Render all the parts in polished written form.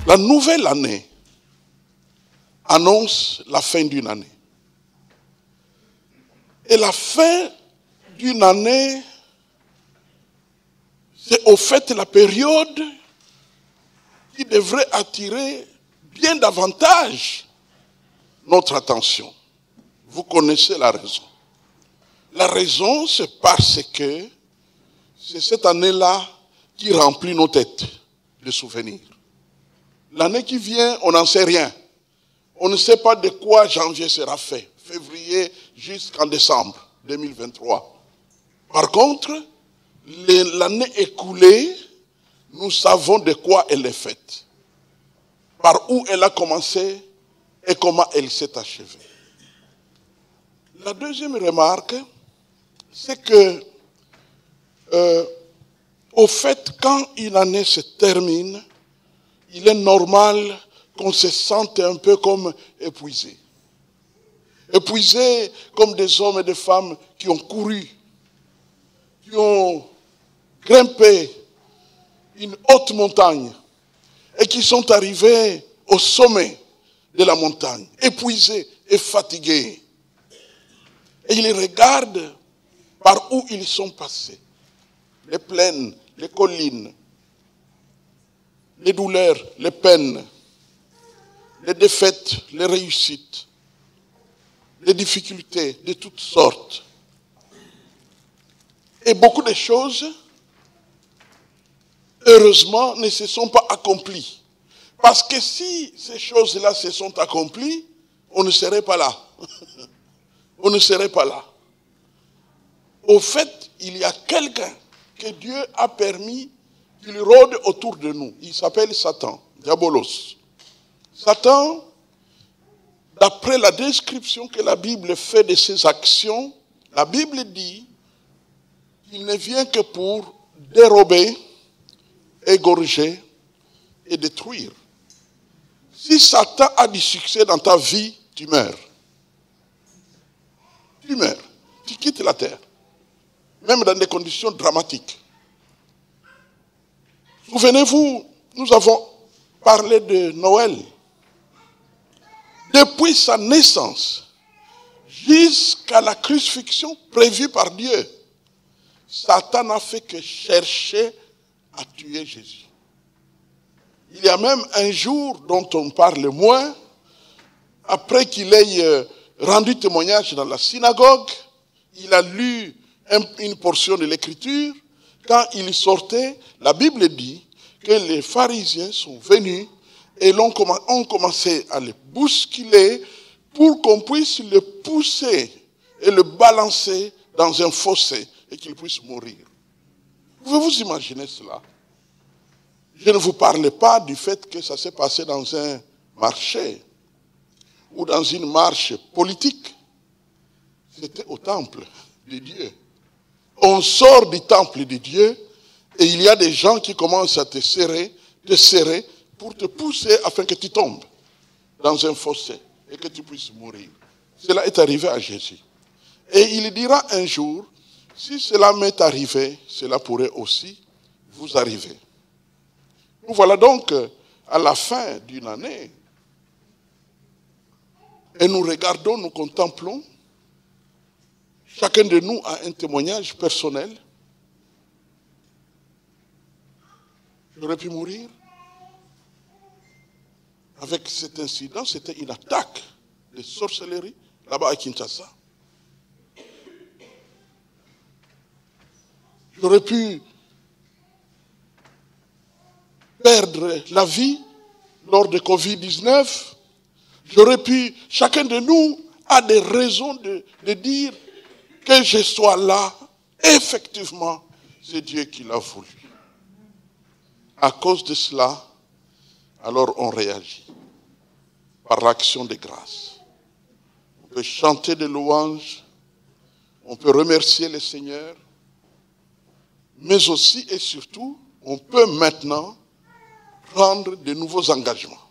La nouvelle année annonce la fin d'une année. Et la fin d'une année, c'est au fait la période qui devrait attirer bien davantage notre attention. Vous connaissez la raison. La raison, c'est parce que c'est cette année-là qui remplit nos têtes de souvenirs. L'année qui vient, on n'en sait rien. On ne sait pas de quoi janvier sera fait. Février jusqu'en décembre 2023. Par contre, l'année écoulée, nous savons de quoi elle est faite. Par où elle a commencé et comment elle s'est achevée. La deuxième remarque, c'est que, au fait, quand une année se termine, il est normal qu'on se sente un peu comme épuisé. Épuisé comme des hommes et des femmes qui ont couru, qui ont grimpé une haute montagne et qui sont arrivés au sommet de la montagne, épuisés et fatigués. Et ils regardent par où ils sont passés. Les plaines, les collines, les douleurs, les peines, les défaites, les réussites, les difficultés de toutes sortes. Et beaucoup de choses, heureusement, ne se sont pas accomplies. Parce que si ces choses-là se sont accomplies, on ne serait pas là. On ne serait pas là. Au fait, il y a quelqu'un que Dieu a permis qu'il rôde autour de nous. Il s'appelle Satan, Diabolos. Satan, d'après la description que la Bible fait de ses actions, la Bible dit qu'il ne vient que pour dérober, égorger et détruire. Si Satan a du succès dans ta vie, tu meurs. Tu meurs. Tu quittes la terre. Même dans des conditions dramatiques. Souvenez-vous, nous avons parlé de Noël. Depuis sa naissance jusqu'à la crucifixion prévue par Dieu, Satan n'a fait que chercher à tuer Jésus. Il y a même un jour dont on parle moins, après qu'il ait rendu témoignage dans la synagogue, il a lu une portion de l'écriture. Quand il sortait, la Bible dit que les pharisiens sont venus et ont commencé à le bousculer pour qu'on puisse le pousser et le balancer dans un fossé et qu'il puisse mourir. Pouvez-vous imaginer cela? Je ne vous parle pas du fait que ça s'est passé dans un marché ou dans une marche politique. C'était au temple de Dieu. On sort du temple de Dieu et il y a des gens qui commencent à te serrer pour te pousser afin que tu tombes dans un fossé et que tu puisses mourir. Cela est arrivé à Jésus. Et il dira un jour, si cela m'est arrivé, cela pourrait aussi vous arriver. Nous voilà donc à la fin d'une année et nous regardons, nous contemplons. Chacun de nous a un témoignage personnel. J'aurais pu mourir. Avec cet incident, c'était une attaque de sorcellerie là-bas à Kinshasa. J'aurais pu perdre la vie lors de Covid-19. Chacun de nous a des raisons de dire que je sois là. Effectivement, c'est Dieu qui l'a voulu. À cause de cela, alors on réagit par l'action de grâce. On peut chanter des louanges, on peut remercier le Seigneur, mais aussi et surtout, on peut maintenant prendre de nouveaux engagements.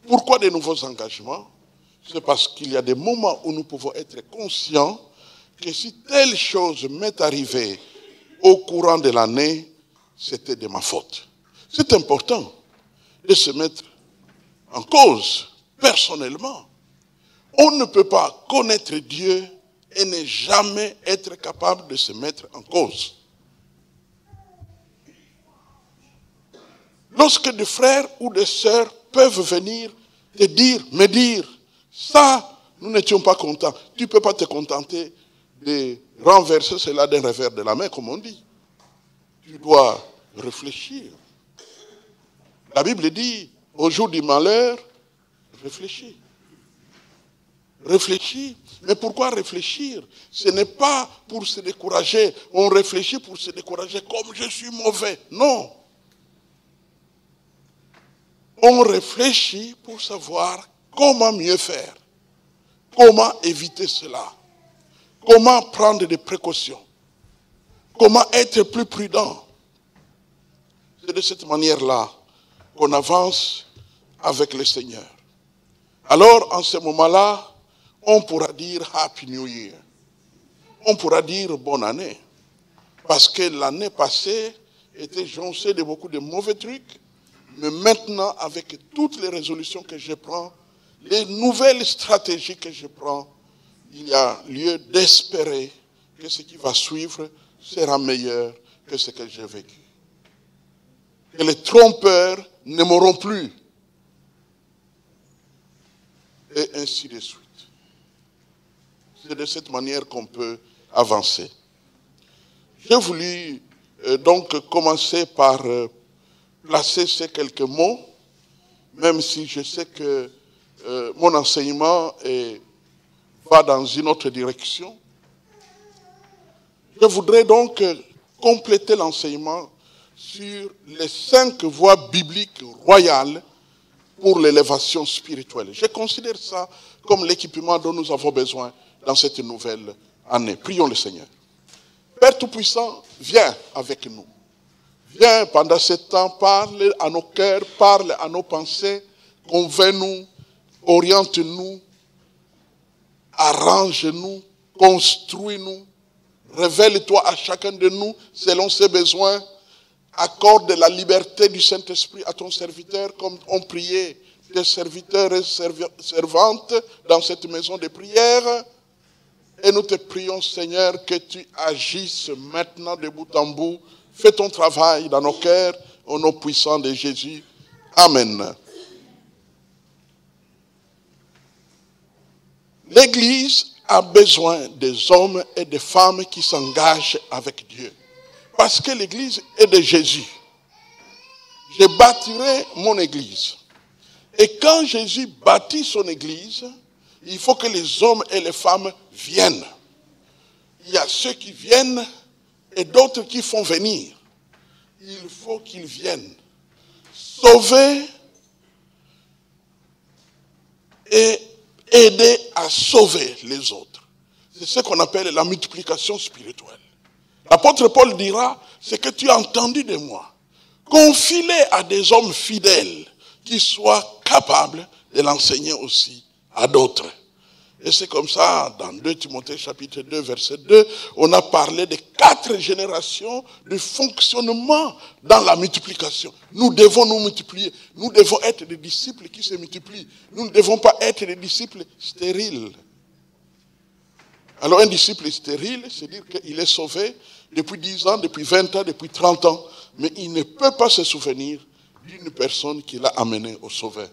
Pourquoi de nouveaux engagements? C'est parce qu'il y a des moments où nous pouvons être conscients que si telle chose m'est arrivée au courant de l'année, c'était de ma faute. C'est important de se mettre en cause, personnellement. On ne peut pas connaître Dieu et ne jamais être capable de se mettre en cause. Lorsque des frères ou des sœurs peuvent venir te dire, me dire, ça, nous n'étions pas contents. Tu ne peux pas te contenter de renverser cela d'un revers de la main, comme on dit. Tu dois réfléchir. La Bible dit, au jour du malheur, réfléchis. Réfléchis. Mais pourquoi réfléchir? Ce n'est pas pour se décourager. On réfléchit pour se décourager comme je suis mauvais. Non. On réfléchit pour savoir comment mieux faire. Comment éviter cela. Comment prendre des précautions. Comment être plus prudent. C'est de cette manière-là qu'on avance avec le Seigneur. Alors, en ce moment-là, on pourra dire Happy New Year. On pourra dire bonne année. Parce que l'année passée était jonchée de beaucoup de mauvais trucs. Mais maintenant, avec toutes les résolutions que je prends, les nouvelles stratégies que je prends, il y a lieu d'espérer que ce qui va suivre sera meilleur que ce que j'ai vécu. Que les trompeurs ne m'auront plus. Et ainsi de suite. C'est de cette manière qu'on peut avancer. J'ai voulu donc commencer par placer ces quelques mots, même si je sais que mon enseignement va dans une autre direction. Je voudrais donc compléter l'enseignement sur les 5 voies bibliques royales pour l'élévation spirituelle. Je considère ça comme l'équipement dont nous avons besoin dans cette nouvelle année. Prions le Seigneur. Père Tout-Puissant, viens avec nous. Viens pendant ce temps, parle à nos cœurs, parle à nos pensées, convainc-nous, oriente-nous, arrange-nous, construis-nous, révèle-toi à chacun de nous selon ses besoins, accorde la liberté du Saint-Esprit à ton serviteur comme ont prié tes serviteurs et servantes dans cette maison de prière. Et nous te prions, Seigneur, que tu agisses maintenant de bout en bout. Fais ton travail dans nos cœurs, au nom puissant de Jésus. Amen. L'Église a besoin des hommes et des femmes qui s'engagent avec Dieu. Parce que l'Église est de Jésus. Je bâtirai mon Église. Et quand Jésus bâtit son Église, il faut que les hommes et les femmes viennent. Il y a ceux qui viennent et d'autres qui font venir. Il faut qu'ils viennent sauver et aider à sauver les autres. C'est ce qu'on appelle la multiplication spirituelle. L'apôtre Paul dira, ce que tu as entendu de moi, confie-le à des hommes fidèles qui soient capables de l'enseigner aussi à d'autres. Et c'est comme ça, dans 2 Timothée chapitre 2, verset 2, on a parlé de 4 générations de fonctionnement dans la multiplication. Nous devons nous multiplier. Nous devons être des disciples qui se multiplient. Nous ne devons pas être des disciples stériles. Alors un disciple stérile, c'est dire qu'il est sauvé depuis 10 ans, depuis 20 ans, depuis 30 ans, mais il ne peut pas se souvenir d'une personne qui l'a amené au Sauveur.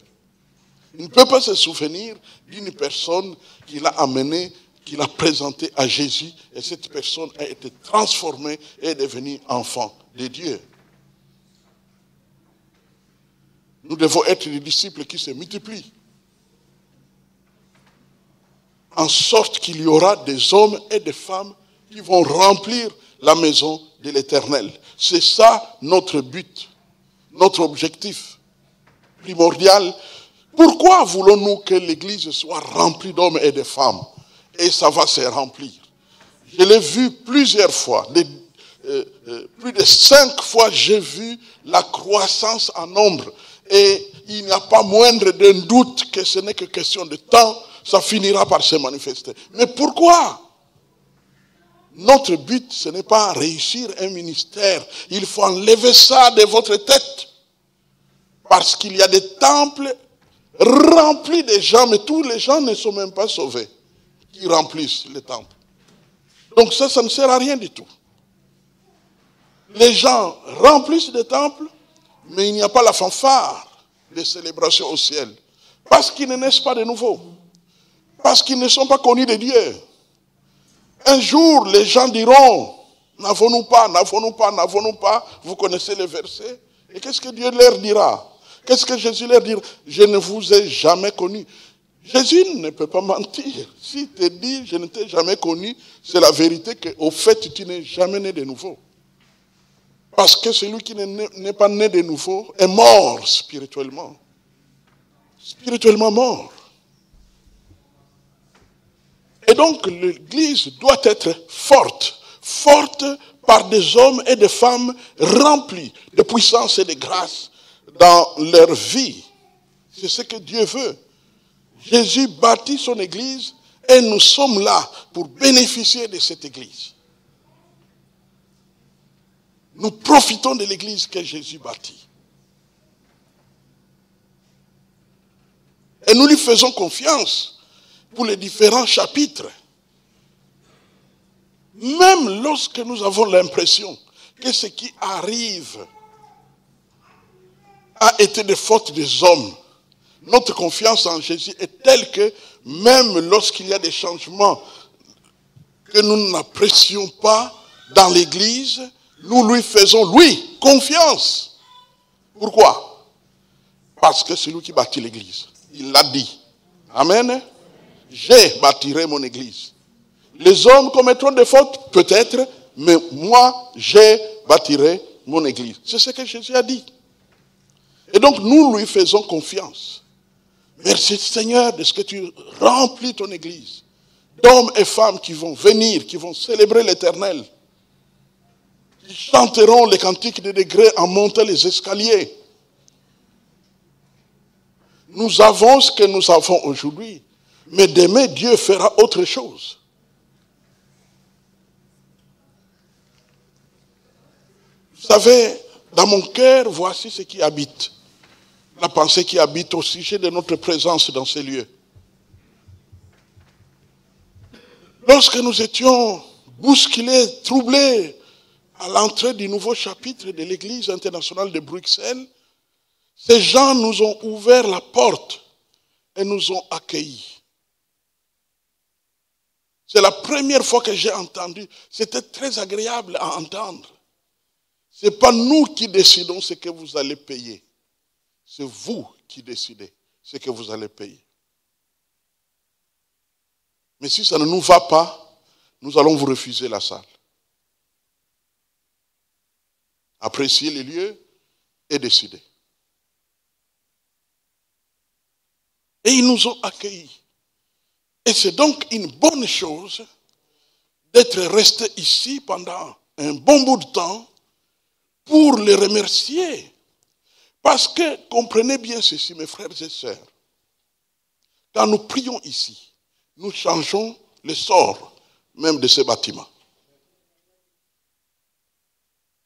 Il ne peut pas se souvenir d'une personne qui l'a amené, qui l'a présenté à Jésus, et cette personne a été transformée et est devenue enfant de Dieu. Nous devons être des disciples qui se multiplient, en sorte qu'il y aura des hommes et des femmes qui vont remplir la maison de l'Éternel. C'est ça notre but, notre objectif primordial. Pourquoi voulons-nous que l'Église soit remplie d'hommes et de femmes? Et ça va se remplir. Je l'ai vu plusieurs fois. Plus de 5 fois, j'ai vu la croissance en nombre. Et il n'y a pas moindre d'un doute que ce n'est que question de temps. Ça finira par se manifester. Mais pourquoi? Notre but, ce n'est pas réussir un ministère. Il faut enlever ça de votre tête. Parce qu'il y a des temples remplis de gens, mais tous les gens ne sont même pas sauvés, qui remplissent les temples. Donc ça ne sert à rien du tout. Les gens remplissent des temples, mais il n'y a pas la fanfare des célébrations au ciel. Parce qu'ils ne naissent pas de nouveau. Parce qu'ils ne sont pas connus de Dieu. Un jour, les gens diront, n'avons-nous pas, n'avons-nous pas, n'avons-nous pas. Vous connaissez les versets. Et qu'est-ce que Dieu leur dira? Qu'est-ce que Jésus leur dira? Je ne vous ai jamais connu. Jésus ne peut pas mentir. S'il te dit, je ne t'ai jamais connu, c'est la vérité qu'au fait, tu n'es jamais né de nouveau. Parce que celui qui n'est pas né de nouveau est mort spirituellement. Spirituellement mort. Et donc l'Église doit être forte. Forte par des hommes et des femmes remplis de puissance et de grâce dans leur vie. C'est ce que Dieu veut. Jésus bâtit son Église et nous sommes là pour bénéficier de cette Église. Nous profitons de l'Église que Jésus bâtit. Et nous lui faisons confiance pour les différents chapitres. Même lorsque nous avons l'impression que ce qui arrive a été de faute des hommes, notre confiance en Jésus est telle que même lorsqu'il y a des changements que nous n'apprécions pas dans l'Église, nous lui faisons, lui, confiance. Pourquoi? Parce que c'est lui qui bâtit l'Église. Il l'a dit. Amen. Je bâtirai mon Église. Les hommes commettront des fautes, peut-être, mais moi, je bâtirai mon Église. C'est ce que Jésus a dit. Et donc, nous lui faisons confiance. Merci Seigneur de ce que tu remplis ton Église d'hommes et femmes qui vont venir, qui vont célébrer l'Éternel, qui chanteront les cantiques de degrés en montant les escaliers. Nous avons ce que nous avons aujourd'hui, mais demain Dieu fera autre chose. Vous savez, dans mon cœur, voici ce qui habite. La pensée qui habite au sujet de notre présence dans ces lieux. Lorsque nous étions bousculés, troublés à l'entrée du nouveau chapitre de l'Église internationale de Bruxelles, ces gens nous ont ouvert la porte et nous ont accueillis. C'est la première fois que j'ai entendu. C'était très agréable à entendre. Ce n'est pas nous qui décidons ce que vous allez payer. C'est vous qui décidez ce que vous allez payer. Mais si ça ne nous va pas, nous allons vous refuser la salle. Appréciez les lieux et décidez. Et ils nous ont accueillis. Et c'est donc une bonne chose d'être resté ici pendant un bon bout de temps pour les remercier. Parce que, comprenez bien ceci, mes frères et sœurs, quand nous prions ici, nous changeons le sort même de ce bâtiment.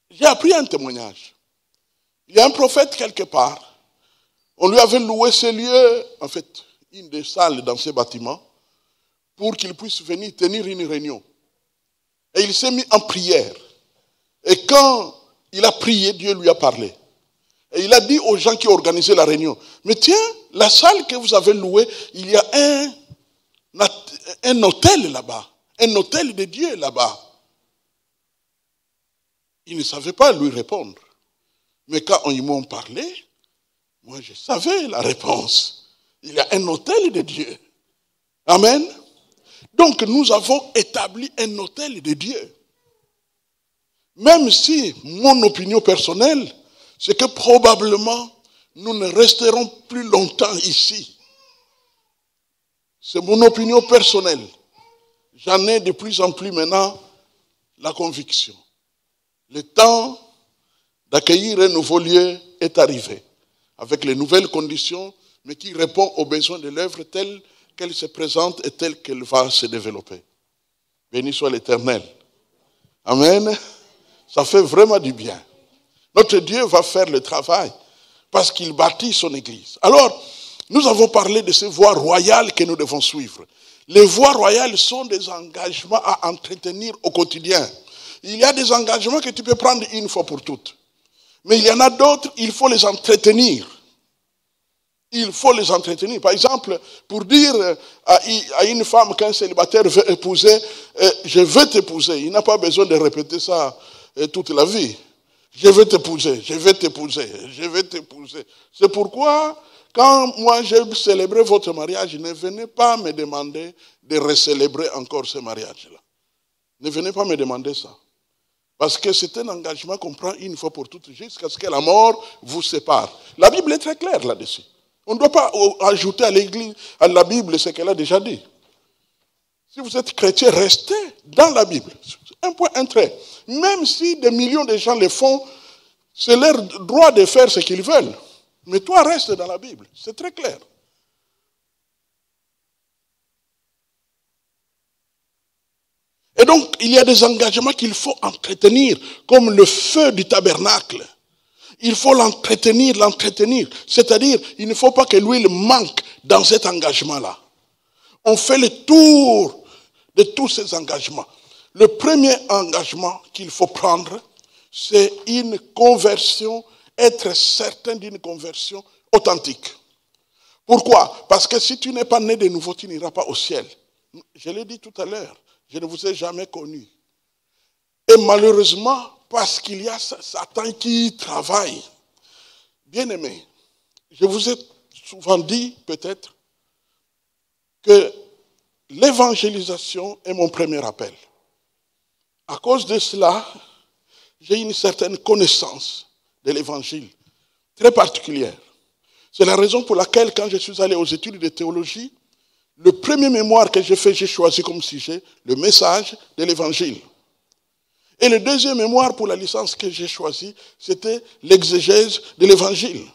J'ai appris un témoignage. Il y a un prophète quelque part. On lui avait loué ce lieu, en fait, une des salles dans ce bâtiment, pour qu'il puisse venir tenir une réunion. Et il s'est mis en prière. Et quand il a prié, Dieu lui a parlé. Et il a dit aux gens qui organisaient la réunion, mais tiens, la salle que vous avez louée, il y a un hôtel là-bas, un hôtel de Dieu là-bas. Il ne savait pas lui répondre. Mais quand ils m'ont parlé, moi je savais la réponse. Il y a un hôtel de Dieu. Amen. Donc nous avons établi un hôtel de Dieu. Même si mon opinion personnelle, c'est que probablement nous ne resterons plus longtemps ici. C'est mon opinion personnelle. J'en ai de plus en plus maintenant la conviction. Le temps d'accueillir un nouveau lieu est arrivé, avec les nouvelles conditions, mais qui répond aux besoins de l'œuvre telle qu'elle se présente et telle qu'elle va se développer. Béni soit l'Éternel. Amen. Ça fait vraiment du bien. Notre Dieu va faire le travail parce qu'il bâtit son église. Alors, nous avons parlé de ces voies royales que nous devons suivre. Les voies royales sont des engagements à entretenir au quotidien. Il y a des engagements que tu peux prendre une fois pour toutes. Mais il y en a d'autres, il faut les entretenir. Il faut les entretenir. Par exemple, pour dire à une femme qu'un célibataire veut épouser, je veux t'épouser. Il n'a pas besoin de répéter ça toute la vie. Je veux t'épouser, je veux t'épouser, je veux t'épouser. C'est pourquoi, quand moi j'ai célébré votre mariage, ne venez pas me demander de recélébrer encore ce mariage-là. Ne venez pas me demander ça. Parce que c'est un engagement qu'on prend une fois pour toutes jusqu'à ce que la mort vous sépare. La Bible est très claire là-dessus. On ne doit pas ajouter à l'Église, à la Bible, ce qu'elle a déjà dit. Si vous êtes chrétien, restez dans la Bible. Un point, un trait. Même si des millions de gens le font, c'est leur droit de faire ce qu'ils veulent. Mais toi, reste dans la Bible. C'est très clair. Et donc, il y a des engagements qu'il faut entretenir, comme le feu du tabernacle. Il faut l'entretenir. C'est-à-dire, il ne faut pas que l'huile manque dans cet engagement-là. On fait le tour de tous ces engagements. Le premier engagement qu'il faut prendre, c'est une conversion, être certain d'une conversion authentique. Pourquoi? Parce que si tu n'es pas né de nouveau, tu n'iras pas au ciel. Je l'ai dit tout à l'heure, je ne vous ai jamais connu. Et malheureusement, parce qu'il y a Satan qui travaille. Bien aimé, je vous ai souvent dit peut-être que l'évangélisation est mon premier appel. À cause de cela, j'ai une certaine connaissance de l'évangile, très particulière. C'est la raison pour laquelle, quand je suis allé aux études de théologie, le premier mémoire que j'ai fait, j'ai choisi comme sujet le message de l'évangile. Et le deuxième mémoire pour la licence que j'ai choisi, c'était l'exégèse de l'évangile.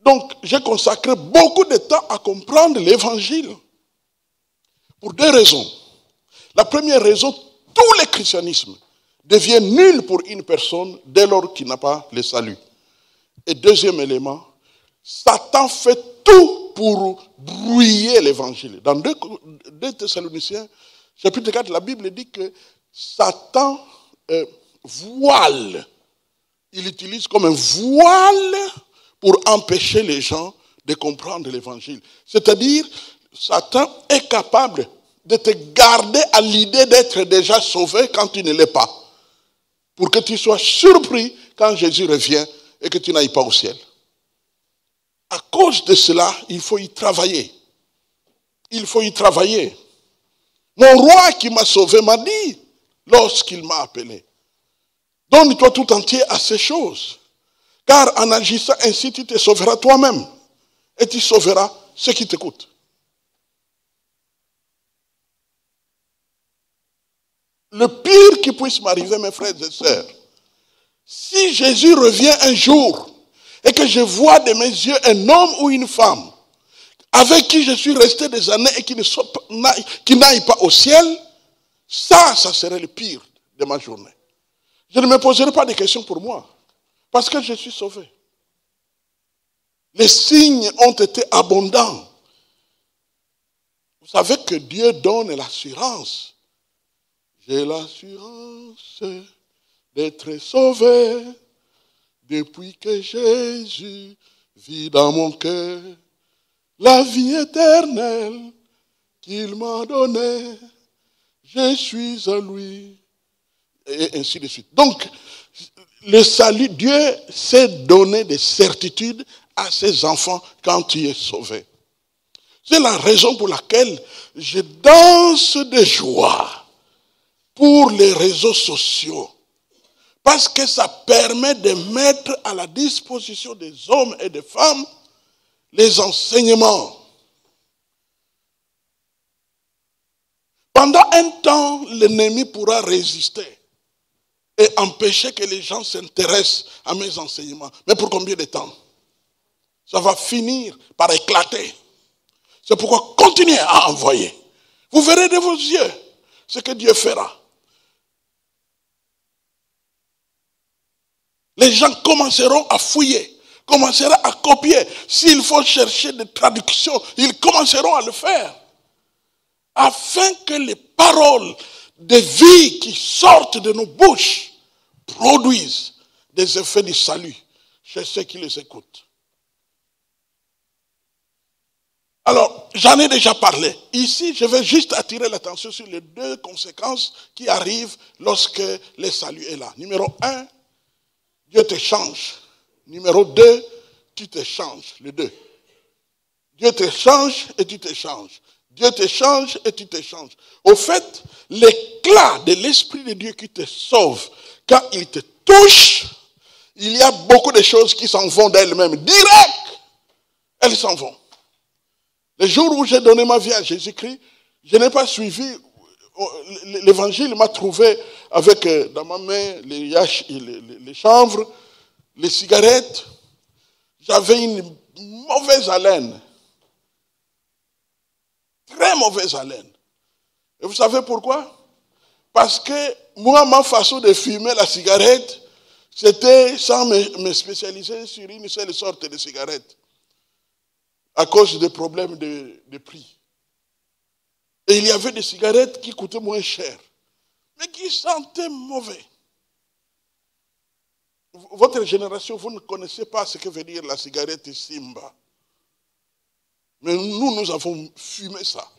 Donc, j'ai consacré beaucoup de temps à comprendre l'évangile. Pour deux raisons. La première raison, tout le christianisme devient nul pour une personne dès lors qu'il n'a pas le salut. Et deuxième élément, Satan fait tout pour brouiller l'évangile. Dans 2 Thessaloniciens, chapitre 4, la Bible dit que Satan voile. Il utilise comme un voile pour empêcher les gens de comprendre l'évangile. C'est-à-dire, Satan est capable de te garder à l'idée d'être déjà sauvé quand tu ne l'es pas. Pour que tu sois surpris quand Jésus revient et que tu n'ailles pas au ciel. À cause de cela, il faut y travailler. Il faut y travailler. Mon roi qui m'a sauvé m'a dit, lorsqu'il m'a appelé, donne-toi tout entier à ces choses. Car en agissant ainsi, tu te sauveras toi-même. Et tu sauveras ceux qui t'écoutent. Le pire qui puisse m'arriver, mes frères et sœurs, si Jésus revient un jour et que je vois de mes yeux un homme ou une femme avec qui je suis resté des années et qui n'aille pas au ciel, ça serait le pire de ma journée. Je ne me poserai pas de questions pour moi, parce que je suis sauvé. Les signes ont été abondants. Vous savez que Dieu donne l'assurance. J'ai l'assurance d'être sauvé depuis que Jésus vit dans mon cœur la vie éternelle qu'il m'a donnée. Je suis à lui. Et ainsi de suite. Donc, le salut, Dieu sait donner des certitudes à ses enfants quand tu es sauvé. C'est la raison pour laquelle je danse de joie pour les réseaux sociaux. Parce que ça permet de mettre à la disposition des hommes et des femmes les enseignements. Pendant un temps, l'ennemi pourra résister et empêcher que les gens s'intéressent à mes enseignements. Mais pour combien de temps? Ça va finir par éclater. C'est pourquoi continuez à envoyer. Vous verrez de vos yeux ce que Dieu fera. Les gens commenceront à fouiller, commencera à copier. S'il faut chercher des traductions, ils commenceront à le faire. Afin que les paroles de vie qui sortent de nos bouches produisent des effets du salut chez ceux qui les écoutent. Alors, j'en ai déjà parlé. Ici, je vais juste attirer l'attention sur les deux conséquences qui arrivent lorsque le salut est là. Numéro 1, Dieu te change. Numéro 2, tu te changes. Les deux. Dieu te change et tu te changes. Dieu te change et tu te changes. Au fait, l'éclat de l'Esprit de Dieu qui te sauve, quand il te touche, il y a beaucoup de choses qui s'en vont d'elles-mêmes. Direct, elles s'en vont. Le jour où j'ai donné ma vie à Jésus-Christ, je n'ai pas suivi, l'évangile m'a trouvé avec dans ma main les chanvres, les cigarettes. J'avais une mauvaise haleine. Très mauvaise haleine. Et vous savez pourquoi? Parce que moi, ma façon de fumer la cigarette, c'était sans me spécialiser sur une seule sorte de cigarette. À cause des problèmes de prix. Et il y avait des cigarettes qui coûtaient moins cher, mais qui sentaient mauvais. Votre génération, vous ne connaissez pas ce que veut dire la cigarette Simba. Mais nous avons fumé ça.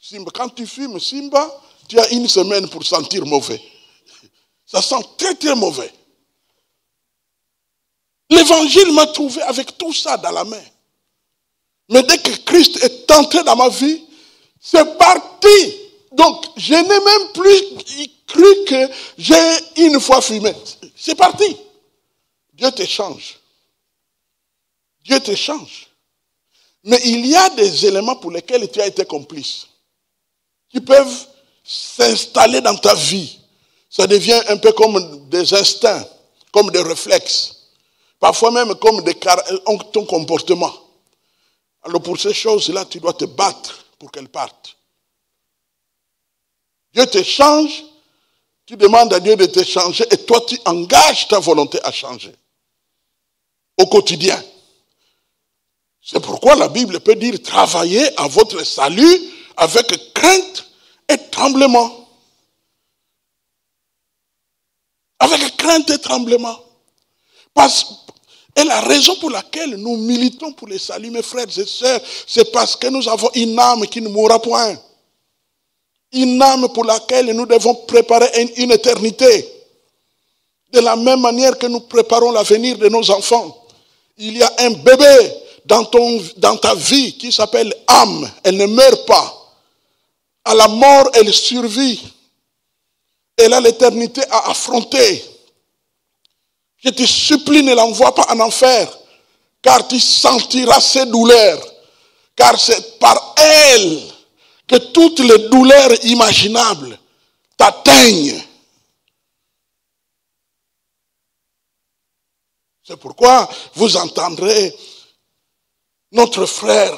Simba. Quand tu fumes Simba, tu as une semaine pour sentir mauvais. Ça sent très très mauvais. L'évangile m'a trouvé avec tout ça dans la main. Mais dès que Christ est entré dans ma vie, c'est parti. Donc, je n'ai même plus cru que j'ai une fois fumé. C'est parti. Dieu te change. Dieu te change. Mais il y a des éléments pour lesquels tu as été complice, qui peuvent s'installer dans ta vie. Ça devient un peu comme des instincts, comme des réflexes. Parfois même comme ton comportement. Alors pour ces choses-là, tu dois te battre pour qu'elles partent. Dieu te change, tu demandes à Dieu de te changer et toi tu engages ta volonté à changer. Au quotidien. C'est pourquoi la Bible peut dire travaillez à votre salut avec crainte et tremblement. Avec crainte et tremblement. Et la raison pour laquelle nous militons pour le salut, mes frères et sœurs, c'est parce que nous avons une âme qui ne mourra point. Une âme pour laquelle nous devons préparer une éternité. De la même manière que nous préparons l'avenir de nos enfants. Il y a un bébé dans ta vie qui s'appelle âme. Elle ne meurt pas. À la mort, elle survit. Elle a l'éternité à affronter. Je te supplie, ne l'envoie pas en enfer, car tu sentiras ses douleurs, car c'est par elle que toutes les douleurs imaginables t'atteignent. C'est pourquoi vous entendrez notre frère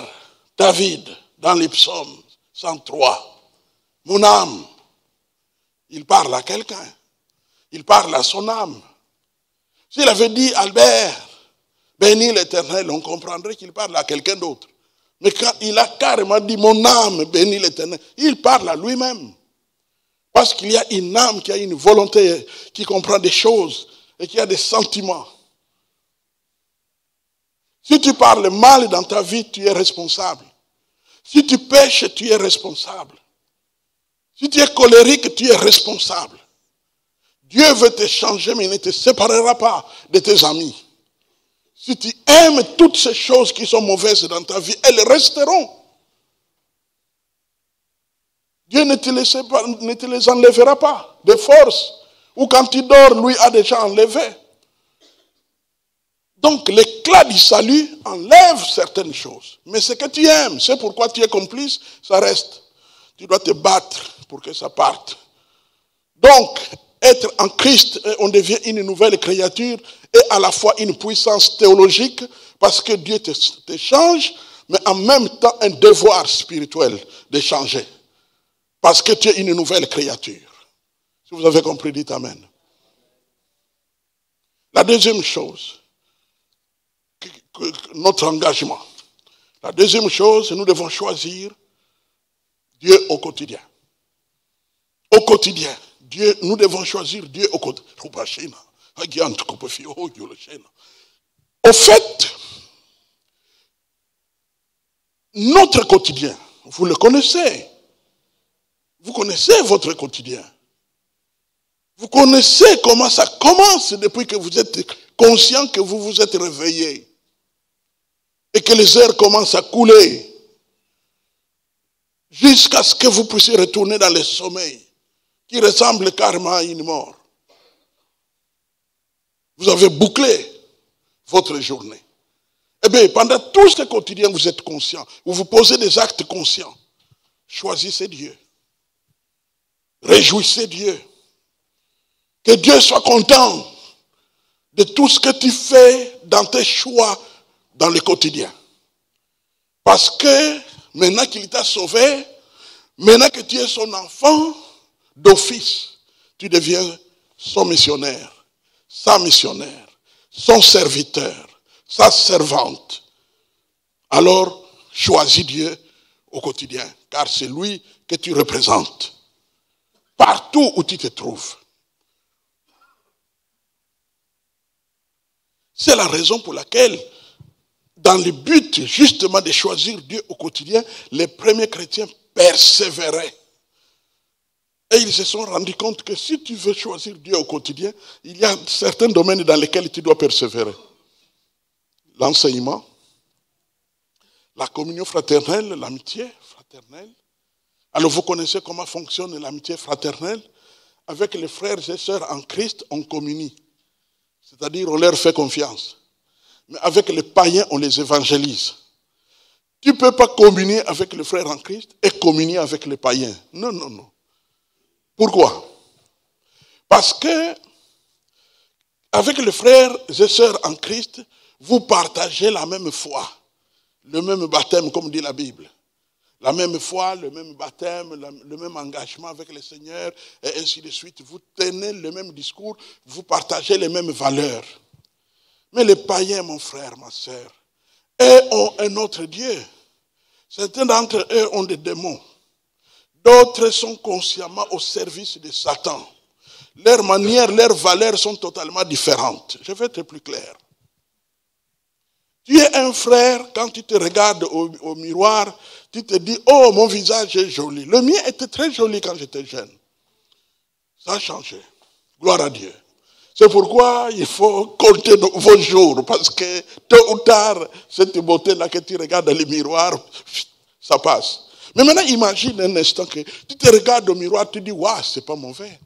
David dans les psaumes 103. Mon âme, il parle à quelqu'un, il parle à son âme. S'il avait dit Albert, bénis l'Éternel, on comprendrait qu'il parle à quelqu'un d'autre. Mais quand il a carrément dit mon âme, bénis l'Éternel, il parle à lui-même. Parce qu'il y a une âme qui a une volonté, qui comprend des choses et qui a des sentiments. Si tu parles mal dans ta vie, tu es responsable. Si tu pêches, tu es responsable. Si tu es colérique, tu es responsable. Dieu veut te changer, mais il ne te séparera pas de tes amis. Si tu aimes toutes ces choses qui sont mauvaises dans ta vie, elles resteront. Dieu ne te les enlèvera pas de force. Ou quand tu dors, lui a déjà enlevé. Donc l'éclat du salut enlève certaines choses. Mais ce que tu aimes, c'est pourquoi tu es complice, ça reste. Tu dois te battre pour que ça parte. Donc, être en Christ, on devient une nouvelle créature et à la fois une puissance théologique parce que Dieu te change, mais en même temps un devoir spirituel de changer. Parce que tu es une nouvelle créature. Si vous avez compris, dites Amen. La deuxième chose notre engagement. La deuxième chose, nous devons choisir Dieu au quotidien. Au quotidien. Dieu, nous devons choisir Dieu au quotidien. Au fait, notre quotidien, vous le connaissez. Vous connaissez votre quotidien. Vous connaissez comment ça commence depuis que vous êtes conscient que vous vous êtes réveillé. Et que les heures commencent à couler. Jusqu'à ce que vous puissiez retourner dans le sommeil. Qui ressemble carrément à une mort. Vous avez bouclé votre journée. Eh bien, pendant tout ce quotidien, vous êtes conscient. Vous posez des actes conscients. Choisissez Dieu. Réjouissez Dieu. Que Dieu soit content de tout ce que tu fais dans tes choix dans le quotidien. Parce que maintenant qu'il t'a sauvé, maintenant que tu es son enfant, d'office, tu deviens son missionnaire, sa missionnaire, son serviteur, sa servante. Alors, choisis Dieu au quotidien, car c'est lui que tu représentes. Partout où tu te trouves. C'est la raison pour laquelle, dans le but justement de choisir Dieu au quotidien, les premiers chrétiens persévéraient. Et ils se sont rendus compte que si tu veux choisir Dieu au quotidien, il y a certains domaines dans lesquels tu dois persévérer. L'enseignement, la communion fraternelle, l'amitié fraternelle. Alors vous connaissez comment fonctionne l'amitié fraternelle? Avec les frères et sœurs en Christ, on communie. C'est-à-dire on leur fait confiance. Mais avec les païens, on les évangélise. Tu ne peux pas communier avec les frères en Christ et communier avec les païens. Non, non, non. Pourquoi? Parce que avec les frères et sœurs en Christ, vous partagez la même foi, le même baptême comme dit la Bible. La même foi, le même baptême, le même engagement avec le Seigneur, et ainsi de suite. Vous tenez le même discours, vous partagez les mêmes valeurs. Mais les païens, mon frère, ma sœur, eux ont un autre Dieu. Certains d'entre eux ont des démons. D'autres sont consciemment au service de Satan. Leurs manières, leurs valeurs sont totalement différentes. Je vais être plus clair. Tu es un frère, quand tu te regardes au miroir, tu te dis, oh, mon visage est joli. Le mien était très joli quand j'étais jeune. Ça a changé. Gloire à Dieu. C'est pourquoi il faut compter vos jours, parce que tôt ou tard, cette beauté-là que tu regardes dans le miroir, ça passe. Mais maintenant, imagine un instant que tu te regardes au miroir, tu dis, waouh, c'est pas mauvais.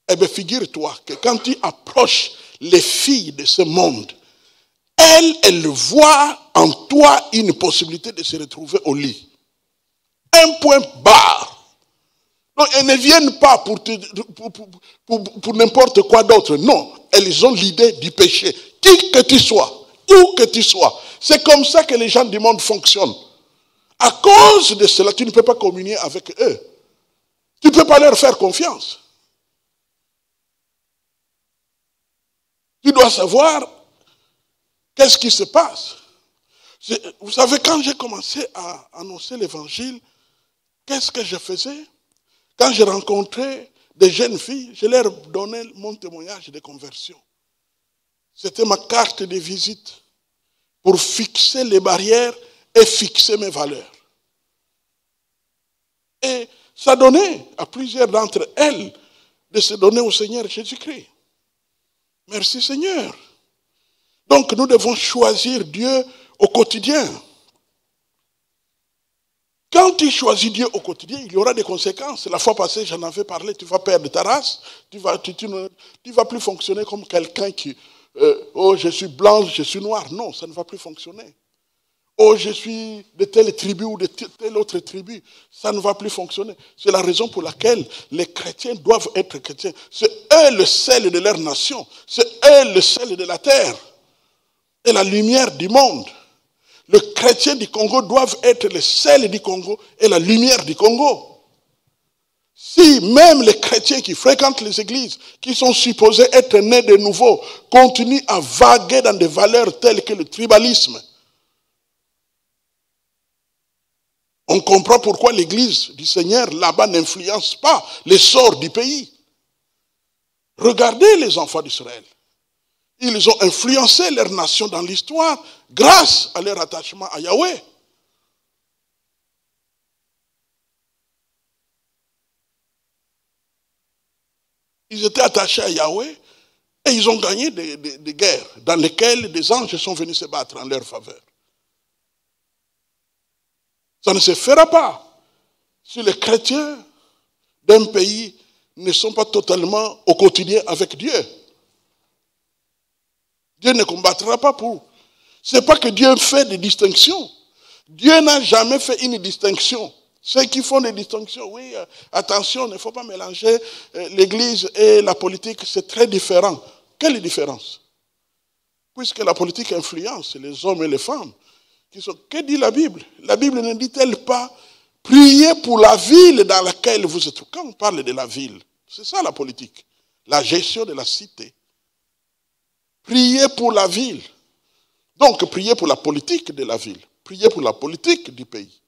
Eh bien, figure-toi que quand tu approches les filles de ce monde, elles voient en toi une possibilité de se retrouver au lit. Un point barre. Donc, elles ne viennent pas pour n'importe quoi d'autre. Non, elles ont l'idée du péché. Qui que tu sois, où que tu sois. C'est comme ça que les gens du monde fonctionnent. À cause de cela, tu ne peux pas communier avec eux. Tu ne peux pas leur faire confiance. Tu dois savoir qu'est-ce qui se passe. Vous savez, quand j'ai commencé à annoncer l'évangile, qu'est-ce que je faisais? Quand je rencontrais des jeunes filles, je leur donnais mon témoignage de conversion. C'était ma carte de visite pour fixer les barrières et fixer mes valeurs. Et ça donnait à plusieurs d'entre elles de se donner au Seigneur Jésus-Christ. Merci Seigneur. Donc nous devons choisir Dieu au quotidien. Quand tu choisis Dieu au quotidien, il y aura des conséquences. La fois passée, j'en avais parlé, tu vas perdre ta race, tu ne vas plus fonctionner comme quelqu'un qui, oh je suis blanc, je suis noir. Non, ça ne va plus fonctionner. Oh, je suis de telle tribu ou de telle autre tribu. Ça ne va plus fonctionner. C'est la raison pour laquelle les chrétiens doivent être chrétiens. C'est eux le sel de leur nation. C'est eux le sel de la terre. Et la lumière du monde. Les chrétiens du Congo doivent être le sel du Congo et la lumière du Congo. Si même les chrétiens qui fréquentent les églises, qui sont supposés être nés de nouveau, continuent à vaguer dans des valeurs telles que le tribalisme, on comprend pourquoi l'église du Seigneur là-bas n'influence pas l'essor du pays. Regardez les enfants d'Israël. Ils ont influencé leur nation dans l'histoire grâce à leur attachement à Yahweh. Ils étaient attachés à Yahweh et ils ont gagné des guerres dans lesquelles des anges sont venus se battre en leur faveur. Ça ne se fera pas si les chrétiens d'un pays ne sont pas totalement au quotidien avec Dieu. Dieu ne combattra pas pour. Ce n'est pas que Dieu fait des distinctions. Dieu n'a jamais fait une distinction. Ceux qui font des distinctions, oui, attention, il ne faut pas mélanger l'église et la politique, c'est très différent. Quelle différence? Puisque la politique influence les hommes et les femmes. Que dit la Bible? La Bible ne dit-elle pas priez pour la ville dans laquelle vous êtes? Quand on parle de la ville, c'est ça la politique, la gestion de la cité. Priez pour la ville. Donc, priez pour la politique de la ville. Priez pour la politique du pays.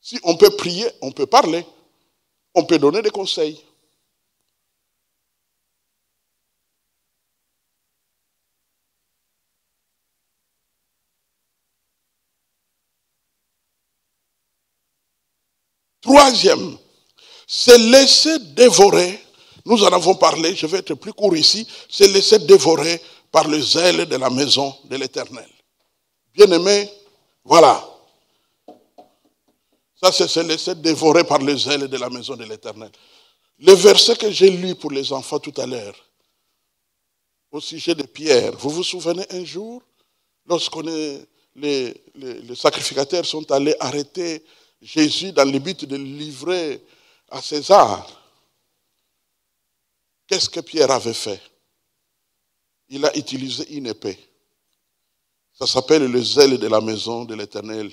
Si on peut prier, on peut parler. On peut donner des conseils. Troisième, se laisser dévorer. Nous en avons parlé, je vais être plus court ici. Se laisser dévorer par le zèle de la maison de l'Éternel. Bien-aimé, voilà. Ça, c'est se laisser dévorer par le zèle de la maison de l'Éternel. Le verset que j'ai lu pour les enfants tout à l'heure, au sujet de Pierre, vous vous souvenez un jour, lorsqu'on est, les sacrificateurs sont allés arrêter Jésus dans le but de le livrer à César. Qu'est-ce que Pierre avait fait? Il a utilisé une épée. Ça s'appelle le zèle de la maison de l'Éternel.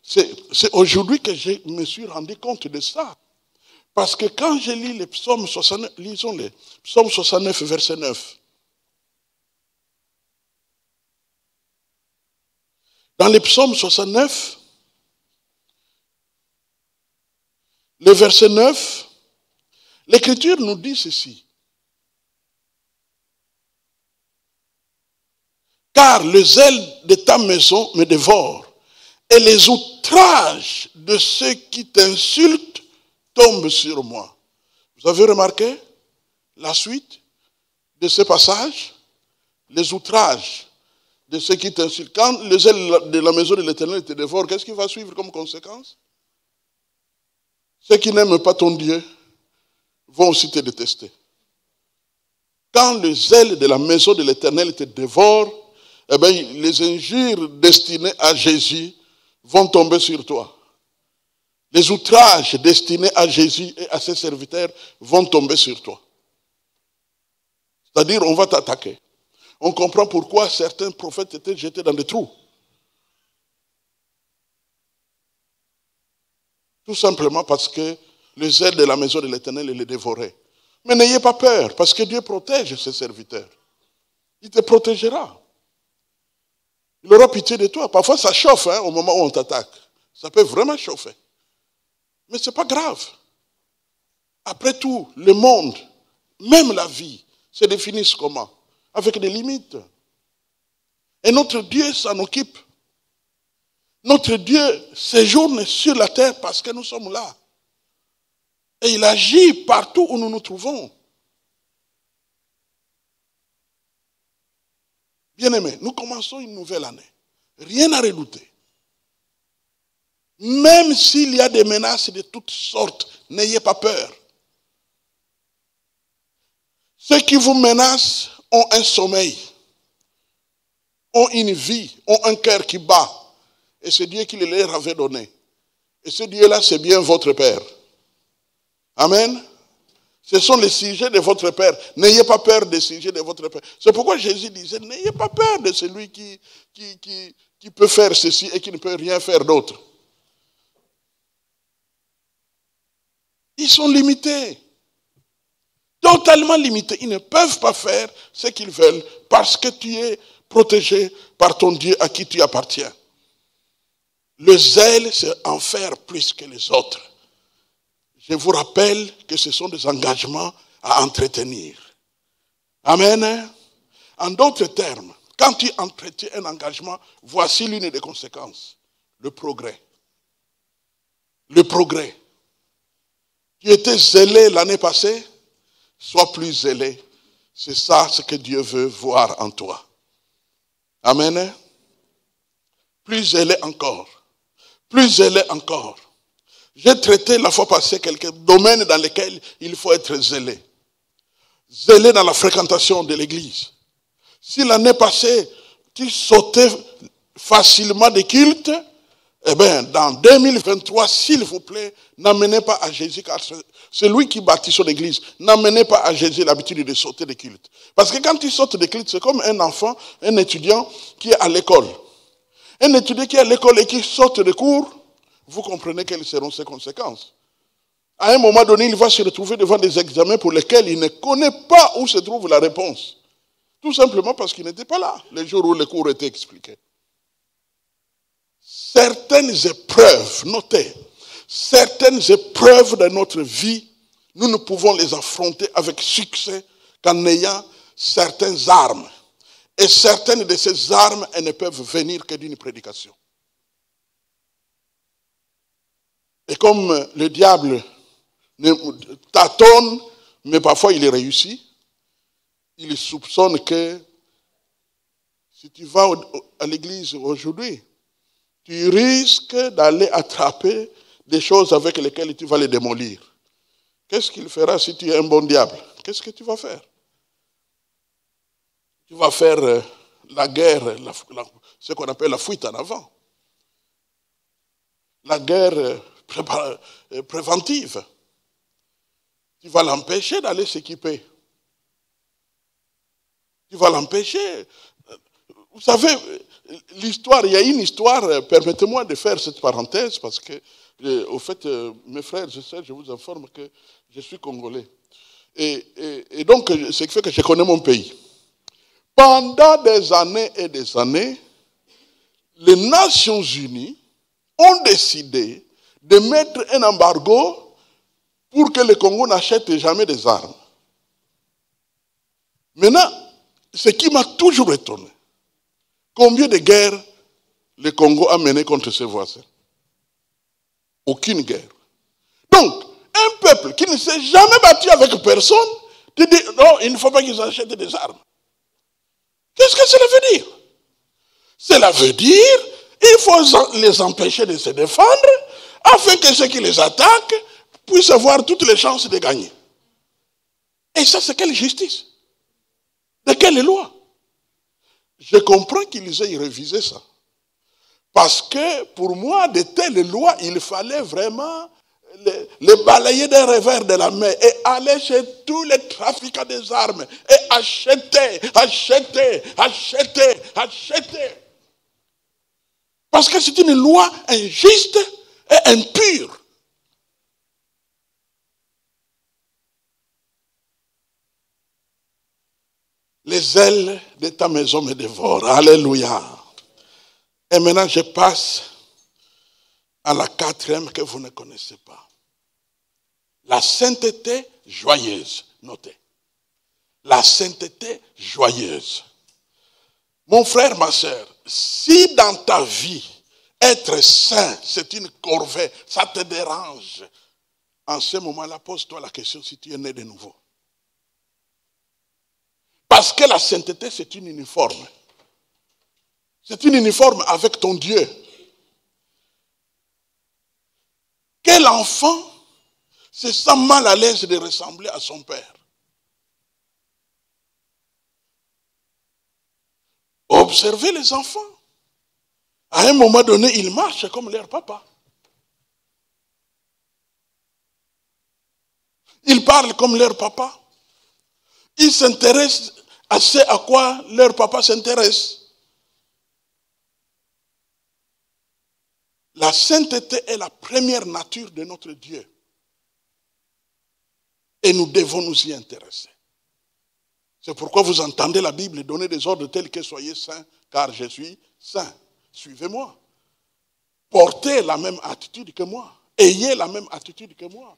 C'est aujourd'hui que je me suis rendu compte de ça. Parce que quand je lis les psaumes 69, lisons les psaumes 69, verset 9. Dans les psaumes 69, le verset 9, l'Écriture nous dit ceci. Car le zèle de ta maison me dévore, et les outrages de ceux qui t'insultent tombent sur moi. Vous avez remarqué la suite de ce passage? Les outrages de ceux qui t'insultent. Quand le zèle de la maison de l'Éternel te dévore, qu'est-ce qui va suivre comme conséquence? Ceux qui n'aiment pas ton Dieu vont aussi te détester. Quand le zèle de la maison de l'Éternel te dévore, eh bien, les injures destinées à Jésus vont tomber sur toi. Les outrages destinés à Jésus et à ses serviteurs vont tomber sur toi. C'est-à-dire, on va t'attaquer. On comprend pourquoi certains prophètes étaient jetés dans des trous. Tout simplement parce que le zèle de la maison de l'Éternel les dévorait. Mais n'ayez pas peur, parce que Dieu protège ses serviteurs. Il te protégera. Il aura pitié de toi. Parfois, ça chauffe au moment où on t'attaque. Ça peut vraiment chauffer. Mais ce n'est pas grave. Après tout, le monde, même la vie, se définissent comment? Avec des limites. Et notre Dieu s'en occupe. Notre Dieu séjourne sur la terre parce que nous sommes là. Et il agit partout où nous nous trouvons. Bien-aimés, nous commençons une nouvelle année. Rien à redouter. Même s'il y a des menaces de toutes sortes, n'ayez pas peur. Ceux qui vous menacent ont un sommeil, ont une vie, ont un cœur qui bat. Et c'est Dieu qui les leur avait donné. Et ce Dieu-là, c'est bien votre Père. Amen. Ce sont les sujets de votre Père. N'ayez pas peur des sujets de votre Père. C'est pourquoi Jésus disait, n'ayez pas peur de celui qui peut faire ceci et qui ne peut rien faire d'autre. Ils sont limités. Totalement limités. Ils ne peuvent pas faire ce qu'ils veulent parce que tu es protégé par ton Dieu à qui tu appartiens. Le zèle, c'est en faire plus que les autres. Je vous rappelle que ce sont des engagements à entretenir. Amen. En d'autres termes, quand tu entretiens un engagement, voici l'une des conséquences. Le progrès. Le progrès. Tu étais zélé l'année passée, sois plus zélé. C'est ça ce que Dieu veut voir en toi. Amen. Plus zélé encore. Plus zélé encore. J'ai traité la fois passée quelques domaines dans lesquels il faut être zélé. Zélé dans la fréquentation de l'église. Si l'année passée, tu sautais facilement des cultes, eh bien, dans 2023, s'il vous plaît, n'amenez pas à Jésus, car c'est lui qui bâtit son église. N'amenez pas à Jésus l'habitude de sauter des cultes. Parce que quand tu sautes des cultes, c'est comme un enfant, un étudiant qui est à l'école. Un étudiant qui est à l'école et qui saute des cours, vous comprenez quelles seront ses conséquences. À un moment donné, il va se retrouver devant des examens pour lesquels il ne connaît pas où se trouve la réponse. Tout simplement parce qu'il n'était pas là, les jours où les cours étaient expliqués. Certaines épreuves, notez, certaines épreuves de notre vie, nous ne pouvons les affronter avec succès qu'en ayant certaines armes. Et certaines de ces armes, elles ne peuvent venir que d'une prédication. Et comme le diable tâtonne, mais parfois il réussit, il soupçonne que si tu vas à l'église aujourd'hui, tu risques d'aller attraper des choses avec lesquelles tu vas les démolir. Qu'est-ce qu'il fera si tu es un bon diable? Qu'est-ce que tu vas faire? Tu vas faire la guerre, ce qu'on appelle la fuite en avant. La guerre préventive. Tu vas l'empêcher d'aller s'équiper. Tu vas l'empêcher. Vous savez, l'histoire, il y a une histoire, permettez-moi de faire cette parenthèse, parce que, au fait, mes frères et sœurs, je vous informe que je suis congolais. Et donc, ce qui fait que je connais mon pays. Pendant des années et des années, les Nations Unies ont décidé de mettre un embargo pour que le Congo n'achète jamais des armes. Maintenant, ce qui m'a toujours étonné, combien de guerres le Congo a menées contre ses voisins? Aucune guerre. Donc, un peuple qui ne s'est jamais battu avec personne, te dit, non, il ne faut pas qu'ils achètent des armes. Qu'est-ce que cela veut dire? Cela veut dire, il faut les empêcher de se défendre, afin que ceux qui les attaquent puissent avoir toutes les chances de gagner. Et ça, c'est quelle justice? De quelle loi? Je comprends qu'ils aient révisé ça. Parce que pour moi, de telles lois, il fallait vraiment les balayer d'un revers de la main et aller chez tous les trafiquants des armes et acheter. Parce que c'est une loi injuste et impure. Les ailes de ta maison me dévorent. Alléluia. Et maintenant, je passe à la quatrième que vous ne connaissez pas. La sainteté joyeuse. Notez. La sainteté joyeuse. Mon frère, ma soeur, si dans ta vie, être saint, c'est une corvée, ça te dérange, en ce moment-là, pose-toi la question si tu es né de nouveau. Parce que la sainteté, c'est une uniforme. C'est une uniforme avec ton Dieu. Quel enfant se sent mal à l'aise de ressembler à son père? Observez les enfants. À un moment donné, ils marchent comme leur papa. Ils parlent comme leur papa. Ils s'intéressent à ce à quoi leur papa s'intéresse. La sainteté est la première nature de notre Dieu. Et nous devons nous y intéresser. C'est pourquoi vous entendez la Bible donner des ordres tels que soyez saints, car je suis saint. Suivez-moi. Portez la même attitude que moi. Ayez la même attitude que moi.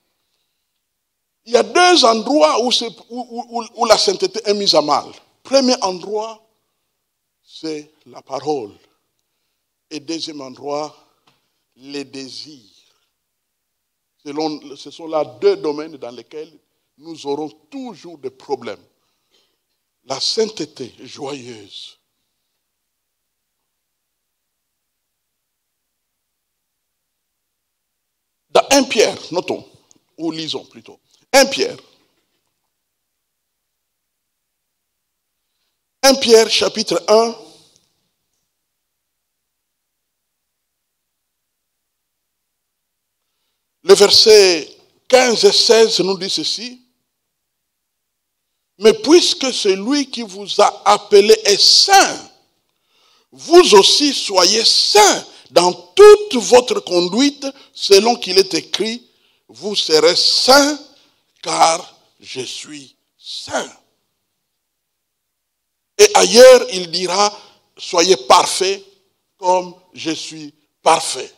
Il y a deux endroits où la sainteté est mise à mal. Premier endroit, c'est la parole. Et deuxième endroit, les désirs. Ce sont là deux domaines dans lesquels nous aurons toujours des problèmes. La sainteté joyeuse. Dans 1 Pierre, notons, ou lisons plutôt. 1 Pierre. 1 Pierre chapitre 1. Le verset 15 et 16 nous dit ceci. Mais puisque celui qui vous a appelé est saint, vous aussi soyez saints dans toute votre conduite, selon qu'il est écrit, vous serez saints, car je suis saint. Et ailleurs, il dira, soyez parfaits, comme je suis parfait.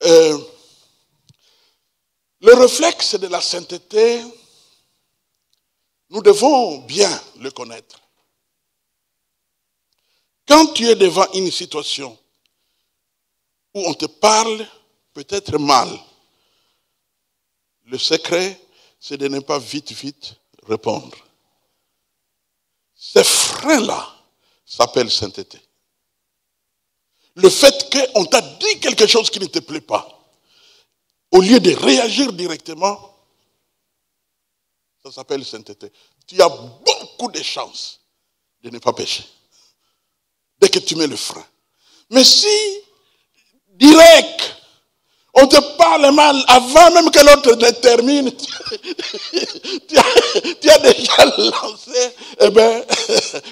Le réflexe de la sainteté, nous devons bien le connaître. Quand tu es devant une situation où on te parle peut-être mal, le secret, c'est de ne pas vite répondre. Ces freins-là s'appellent sainteté. Le fait qu'on t'a dit quelque chose qui ne te plaît pas, au lieu de réagir directement, ça s'appelle sainteté. Tu as beaucoup de chances de ne pas pécher. Dès que tu mets le frein. Mais si, direct, on te parle mal avant même que l'autre ne termine, tu as déjà lancé, eh bien,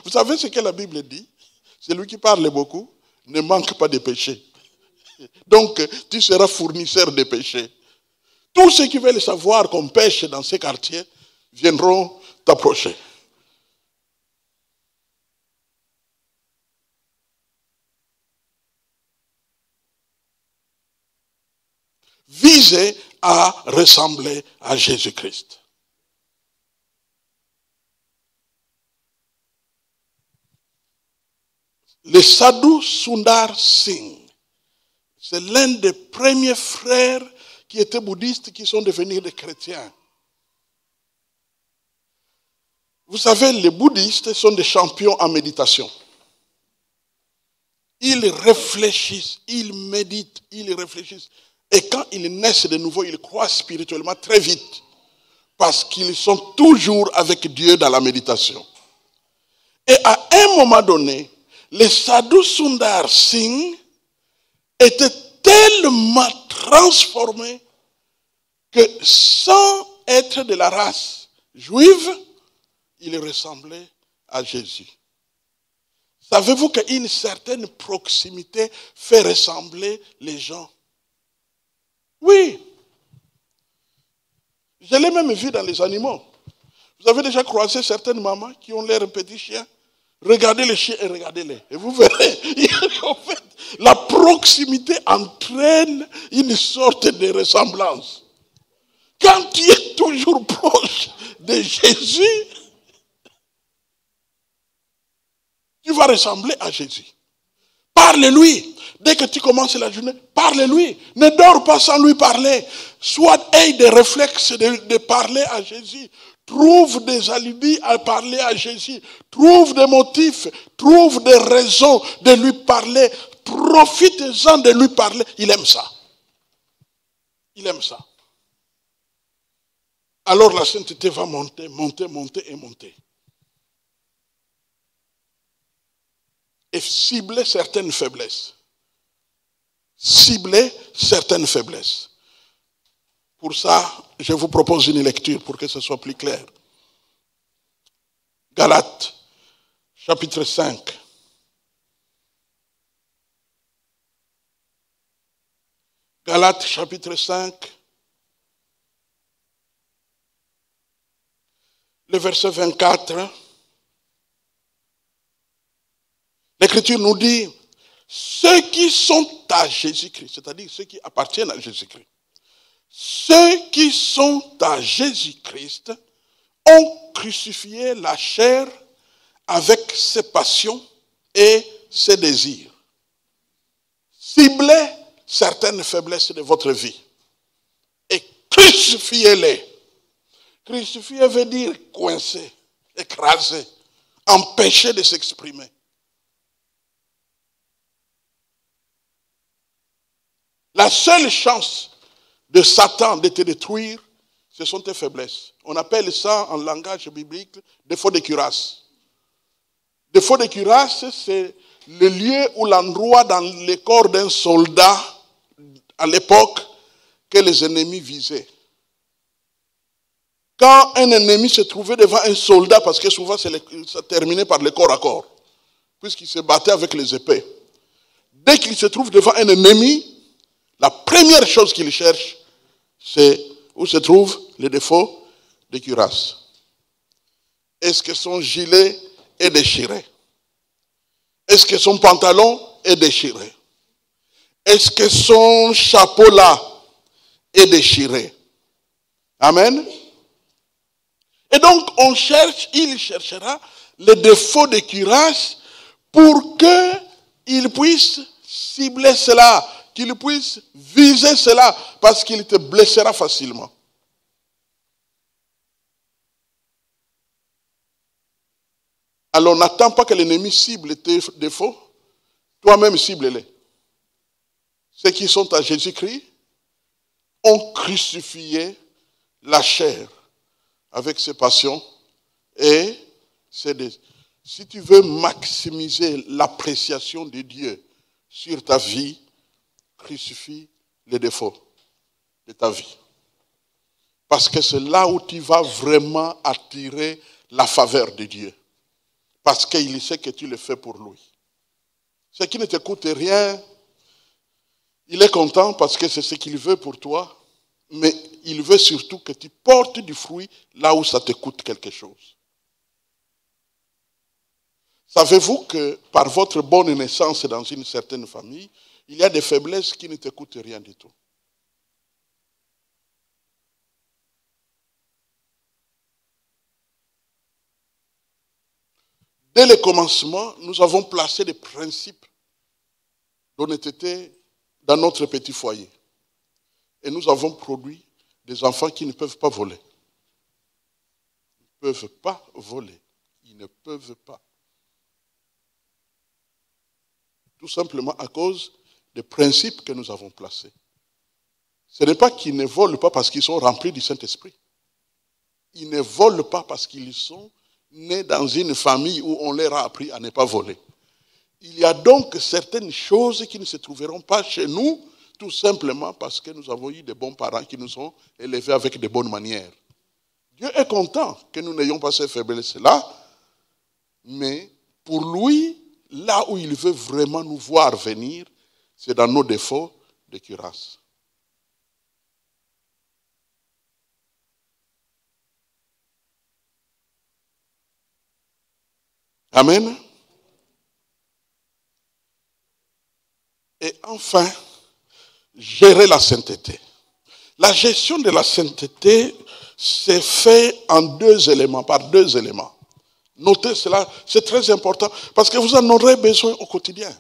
vous savez ce que la Bible dit? Celui qui parle beaucoup ne manque pas de péché. Donc, tu seras fournisseur de péché. Tous ceux qui veulent savoir qu'on pêche dans ces quartiers viendront t'approcher. Visez à ressembler à Jésus-Christ. Le Sadhu Sundar Singh, c'est l'un des premiers frères qui étaient bouddhistes qui sont devenus des chrétiens. Vous savez, les bouddhistes sont des champions en méditation. Ils réfléchissent, ils méditent, ils réfléchissent. Et quand ils naissent de nouveau, ils croient spirituellement très vite. Parce qu'ils sont toujours avec Dieu dans la méditation. Et à un moment donné, le Sadhu Sundar Singh était tellement transformé que sans être de la race juive, il ressemblait à Jésus. Savez-vous qu'une certaine proximité fait ressembler les gens? Oui. Je l'ai même vu dans les animaux. Vous avez déjà croisé certaines mamans qui ont l'air petits chiens? Regardez les chiens et regardez-les. Et vous verrez, en fait, la proximité entraîne une sorte de ressemblance. Quand tu es toujours proche de Jésus, tu vas ressembler à Jésus. Parle-lui. Dès que tu commences la journée, parle-lui. Ne dors pas sans lui parler. Soit aie des réflexes de parler à Jésus. Trouve des alibis à parler à Jésus. Trouve des motifs. Trouve des raisons de lui parler. Profite-en de lui parler. Il aime ça. Il aime ça. Alors la sainteté va monter, monter, monter et monter. Et cibler certaines faiblesses. Cibler certaines faiblesses. Pour ça, je vous propose une lecture pour que ce soit plus clair. Galates, chapitre 5. Galates, chapitre 5. le verset 24, l'Écriture nous dit, ceux qui sont à Jésus-Christ, c'est-à-dire ceux qui appartiennent à Jésus-Christ, ceux qui sont à Jésus-Christ ont crucifié la chair avec ses passions et ses désirs. Ciblez certaines faiblesses de votre vie et crucifiez-les. Crucifier veut dire coincer, écraser, empêcher de s'exprimer. La seule chance de Satan de te détruire, ce sont tes faiblesses. On appelle ça en langage biblique défaut de cuirasse. Défaut de cuirasse, c'est le lieu ou l'endroit dans le corps d'un soldat à l'époque que les ennemis visaient. Quand un ennemi se trouvait devant un soldat, parce que souvent ça terminait par le corps à corps, puisqu'il se battait avec les épées. Dès qu'il se trouve devant un ennemi, la première chose qu'il cherche, c'est où se trouve le défaut de cuirasse. Est-ce que son gilet est déchiré? Est-ce que son pantalon est déchiré? Est-ce que son chapeau là est déchiré? Amen. Et donc il cherchera les défauts de cuirasse pour qu'il puisse cibler cela, qu'il puisse viser cela, parce qu'il te blessera facilement. Alors n'attends pas que l'ennemi cible tes défauts, toi-même cible-les. Ceux qui sont à Jésus-Christ ont crucifié la chair avec ses passions et ses désirs. Si tu veux maximiser l'appréciation de Dieu sur ta vie, crucifie les défauts de ta vie. Parce que c'est là où tu vas vraiment attirer la faveur de Dieu. Parce qu'il sait que tu le fais pour lui. Ce qui ne te coûte rien, il est content parce que c'est ce qu'il veut pour toi, mais il veut surtout que tu portes du fruit là où ça te coûte quelque chose. Savez-vous que par votre bonne naissance dans une certaine famille, il y a des faiblesses qui ne te coûtent rien du tout. Dès le commencement, nous avons placé des principes d'honnêteté dans notre petit foyer. Et nous avons produit des enfants qui ne peuvent pas voler. Ils ne peuvent pas voler. Ils ne peuvent pas. Tout simplement à cause des principes que nous avons placés. Ce n'est pas qu'ils ne volent pas parce qu'ils sont remplis du Saint-Esprit. Ils ne volent pas parce qu'ils sont nés dans une famille où on leur a appris à ne pas voler. Il y a donc certaines choses qui ne se trouveront pas chez nous, tout simplement parce que nous avons eu de bons parents qui nous ont élevés avec de bonnes manières. Dieu est content que nous n'ayons pas ces faiblesses-là, mais pour lui, là où il veut vraiment nous voir venir, c'est dans nos défauts de cuirasse. Amen. Et enfin, gérer la sainteté. La gestion de la sainteté s'est fait en deux éléments, par deux éléments. Notez cela, c'est très important, parce que vous en aurez besoin au quotidien.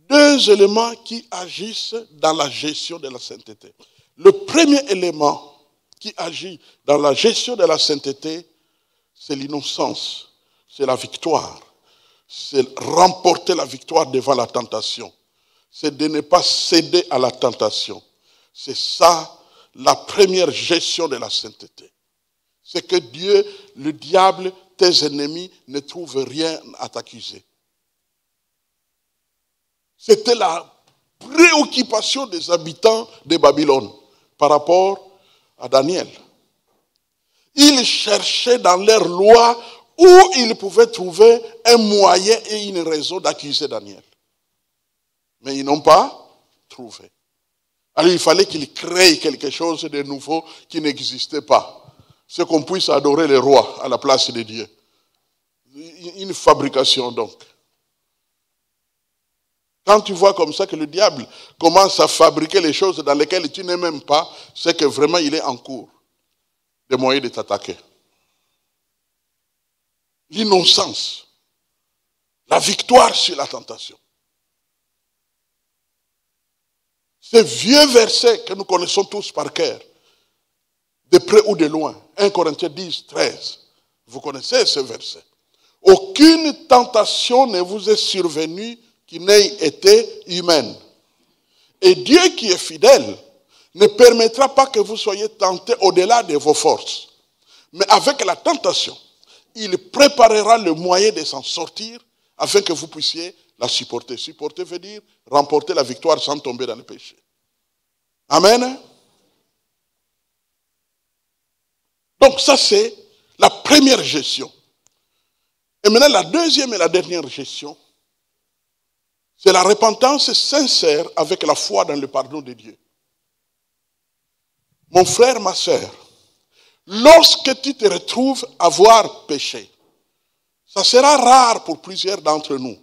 Deux éléments qui agissent dans la gestion de la sainteté. Le premier élément qui agit dans la gestion de la sainteté, c'est l'innocence. C'est la victoire. C'est remporter la victoire devant la tentation. C'est de ne pas céder à la tentation. C'est ça, la première gestion de la sainteté. C'est que Dieu, le diable, tes ennemis ne trouvent rien à t'accuser. C'était la préoccupation des habitants de Babylone par rapport à Daniel. Ils cherchaient dans leur loi où ils pouvaient trouver un moyen et une raison d'accuser Daniel. Mais ils n'ont pas trouvé. Alors il fallait qu'ils créent quelque chose de nouveau qui n'existait pas. c'est qu'on puisse adorer les rois à la place de Dieu. Une fabrication donc. Quand tu vois comme ça que le diable commence à fabriquer les choses dans lesquelles tu n'es même pas, c'est que vraiment il est en cours de moyens de t'attaquer. L'innocence, la victoire sur la tentation. Ces vieux versets que nous connaissons tous par cœur, de près ou de loin, 1 Corinthiens 10, 13, vous connaissez ce verset. Aucune tentation ne vous est survenue qui n'ait été humaine. Et Dieu qui est fidèle ne permettra pas que vous soyez tentés au-delà de vos forces. Mais avec la tentation, il préparera le moyen de s'en sortir afin que vous puissiez la supporter. Supporter veut dire remporter la victoire sans tomber dans le péché. Amen. Donc ça c'est la première gestion. Et maintenant la deuxième et la dernière gestion, c'est la repentance sincère avec la foi dans le pardon de Dieu. Mon frère, ma sœur, lorsque tu te retrouves à avoir péché, ça sera rare pour plusieurs d'entre nous.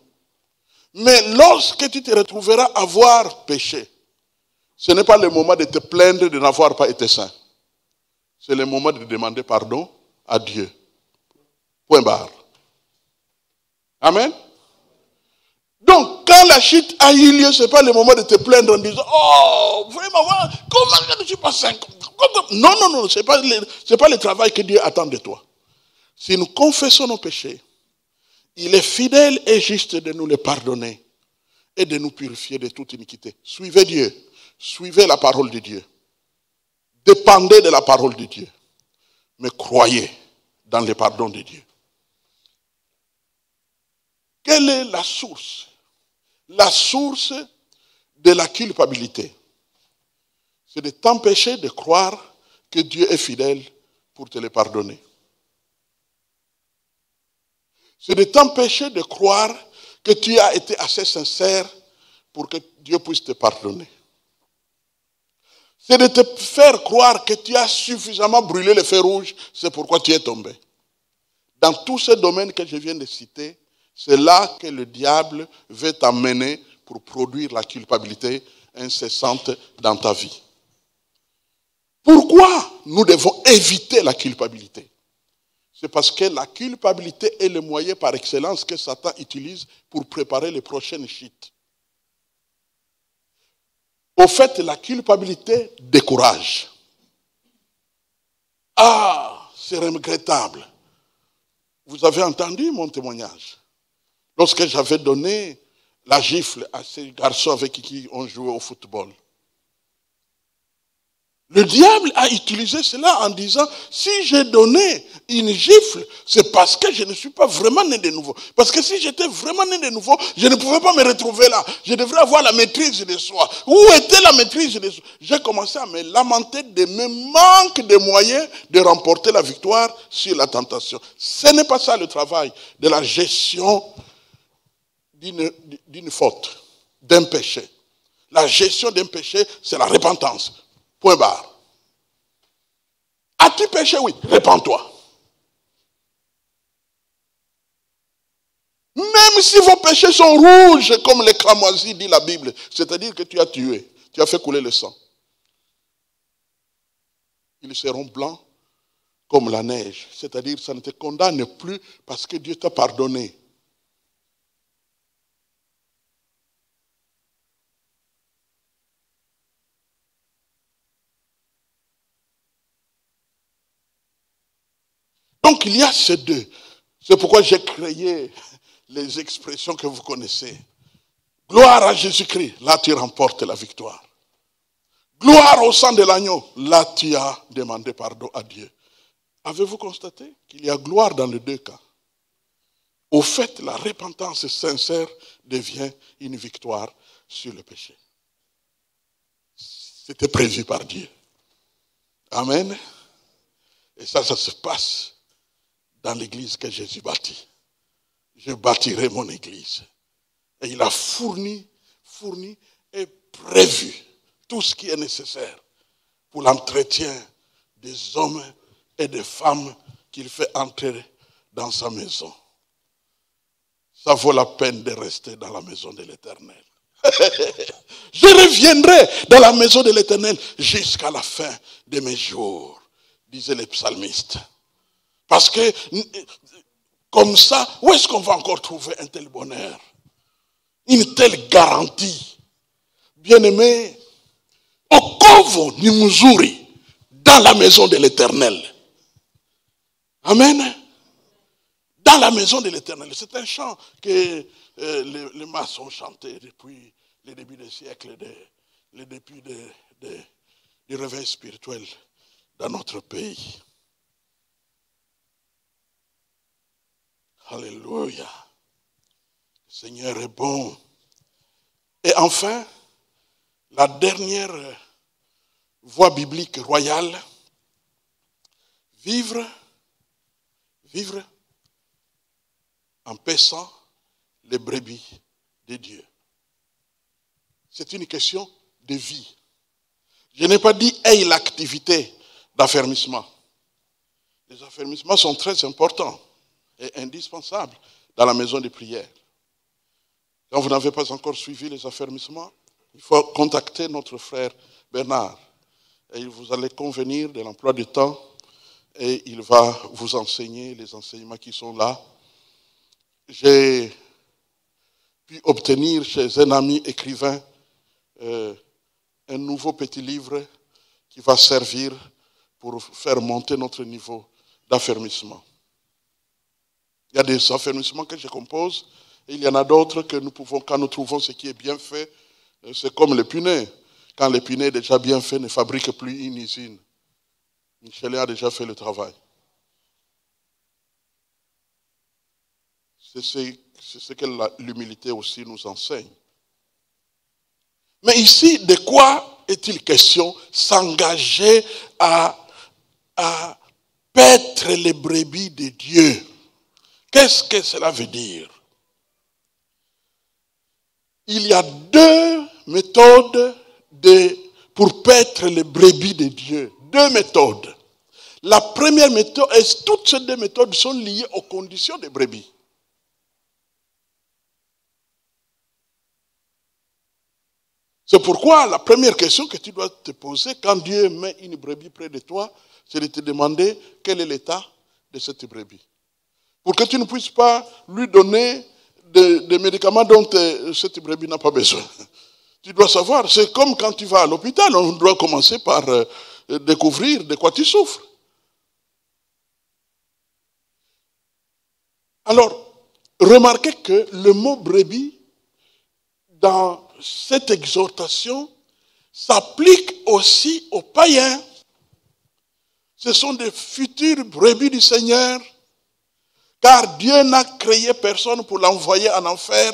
Mais lorsque tu te retrouveras à avoir péché, ce n'est pas le moment de te plaindre de n'avoir pas été saint. C'est le moment de demander pardon à Dieu. Point barre. Amen. Donc, quand la chute a eu lieu, ce n'est pas le moment de te plaindre en disant « Oh, vraiment, comment je ne suis pas saint ?» Non, non, non, ce n'est pas le travail que Dieu attend de toi. Si nous confessons nos péchés, il est fidèle et juste de nous les pardonner et de nous purifier de toute iniquité. Suivez Dieu, suivez la parole de Dieu. Dépendez de la parole de Dieu, mais croyez dans le pardon de Dieu. Quelle est la source? La source de la culpabilité, c'est de t'empêcher de croire que Dieu est fidèle pour te le pardonner. C'est de t'empêcher de croire que tu as été assez sincère pour que Dieu puisse te pardonner. C'est de te faire croire que tu as suffisamment brûlé le feu rouge, c'est pourquoi tu es tombé. Dans tous ces domaines que je viens de citer, c'est là que le diable veut t'amener pour produire la culpabilité incessante dans ta vie. Pourquoi nous devons éviter la culpabilité? C'est parce que la culpabilité est le moyen par excellence que Satan utilise pour préparer les prochaines chutes. Au fait, la culpabilité décourage. Ah, c'est regrettable. Vous avez entendu mon témoignage. Lorsque j'avais donné la gifle à ces garçons avec qui on jouait au football. Le diable a utilisé cela en disant, si j'ai donné une gifle, c'est parce que je ne suis pas vraiment né de nouveau. Parce que si j'étais vraiment né de nouveau, je ne pouvais pas me retrouver là. Je devrais avoir la maîtrise de soi. Où était la maîtrise de soi? J'ai commencé à me lamenter de mes manques de moyens de remporter la victoire sur la tentation. Ce n'est pas ça le travail de la gestion d'une faute, d'un péché. La gestion d'un péché, c'est la repentance. Point barre. As-tu péché? Oui. Répands-toi. Même si vos péchés sont rouges comme les cramoisis, dit la Bible, c'est-à-dire que tu as tué, tu as fait couler le sang, ils seront blancs comme la neige. C'est-à-dire que ça ne te condamne plus parce que Dieu t'a pardonné. Donc il y a ces deux. C'est pourquoi j'ai créé les expressions que vous connaissez. Gloire à Jésus-Christ, là tu remportes la victoire. Gloire au sang de l'agneau, là tu as demandé pardon à Dieu. Avez-vous constaté qu'il y a gloire dans les deux cas? Au fait, la repentance sincère devient une victoire sur le péché. C'était prévu par Dieu. Amen. Et ça se passe dans l'église que Jésus bâtit. Je bâtirai mon église. Et il a fourni et prévu tout ce qui est nécessaire pour l'entretien des hommes et des femmes qu'il fait entrer dans sa maison. Ça vaut la peine de rester dans la maison de l'Éternel. Je reviendrai dans la maison de l'Éternel jusqu'à la fin de mes jours, disaient les psalmistes. Parce que, comme ça, où est-ce qu'on va encore trouver un tel bonheur? Une telle garantie. Bien-aimé, Okovo ni mzuri dans la maison de l'Éternel. Amen. Dans la maison de l'Éternel. C'est un chant que les maçons chantaient depuis le début des siècles, le début du réveil spirituel dans notre pays. Alléluia. Le Seigneur est bon. Et enfin, la dernière voie biblique royale, vivre en paissant les brebis de Dieu. C'est une question de vie. Je n'ai pas dit aie l'activité d'affermissement. Les affermissements sont très importants et indispensables dans la maison de prière. Quand vous n'avez pas encore suivi les affermissements, il faut contacter notre frère Bernard. Et vous allez convenir de l'emploi du temps et il va vous enseigner les enseignements qui sont là. J'ai pu obtenir chez un ami écrivain un nouveau petit livre qui va servir pour faire monter notre niveau d'affermissement. Il y a des affermissements que je compose et il y en a d'autres que nous pouvons, quand nous trouvons ce qui est bien fait, c'est comme le punais. Quand le punais est déjà bien fait, ne fabrique plus une usine. Michelin a déjà fait le travail. C'est ce que l'humilité aussi nous enseigne. Mais ici, de quoi est-il question? S'engager à paître les brebis de Dieu. Qu'est-ce que cela veut dire? Il y a deux méthodes pour paître les brebis de Dieu. Deux méthodes. La première méthode, et toutes ces deux méthodes sont liées aux conditions des brebis. C'est pourquoi la première question que tu dois te poser quand Dieu met une brebis près de toi, c'est de te demander quel est l'état de cette brebis. Pour que tu ne puisses pas lui donner des médicaments dont cette brebis n'a pas besoin. Tu dois savoir, c'est comme quand tu vas à l'hôpital, on doit commencer par découvrir de quoi tu souffres. Alors, remarquez que le mot brebis, dans cette exhortation, s'applique aussi aux païens. Ce sont des futures brebis du Seigneur, car Dieu n'a créé personne pour l'envoyer en enfer.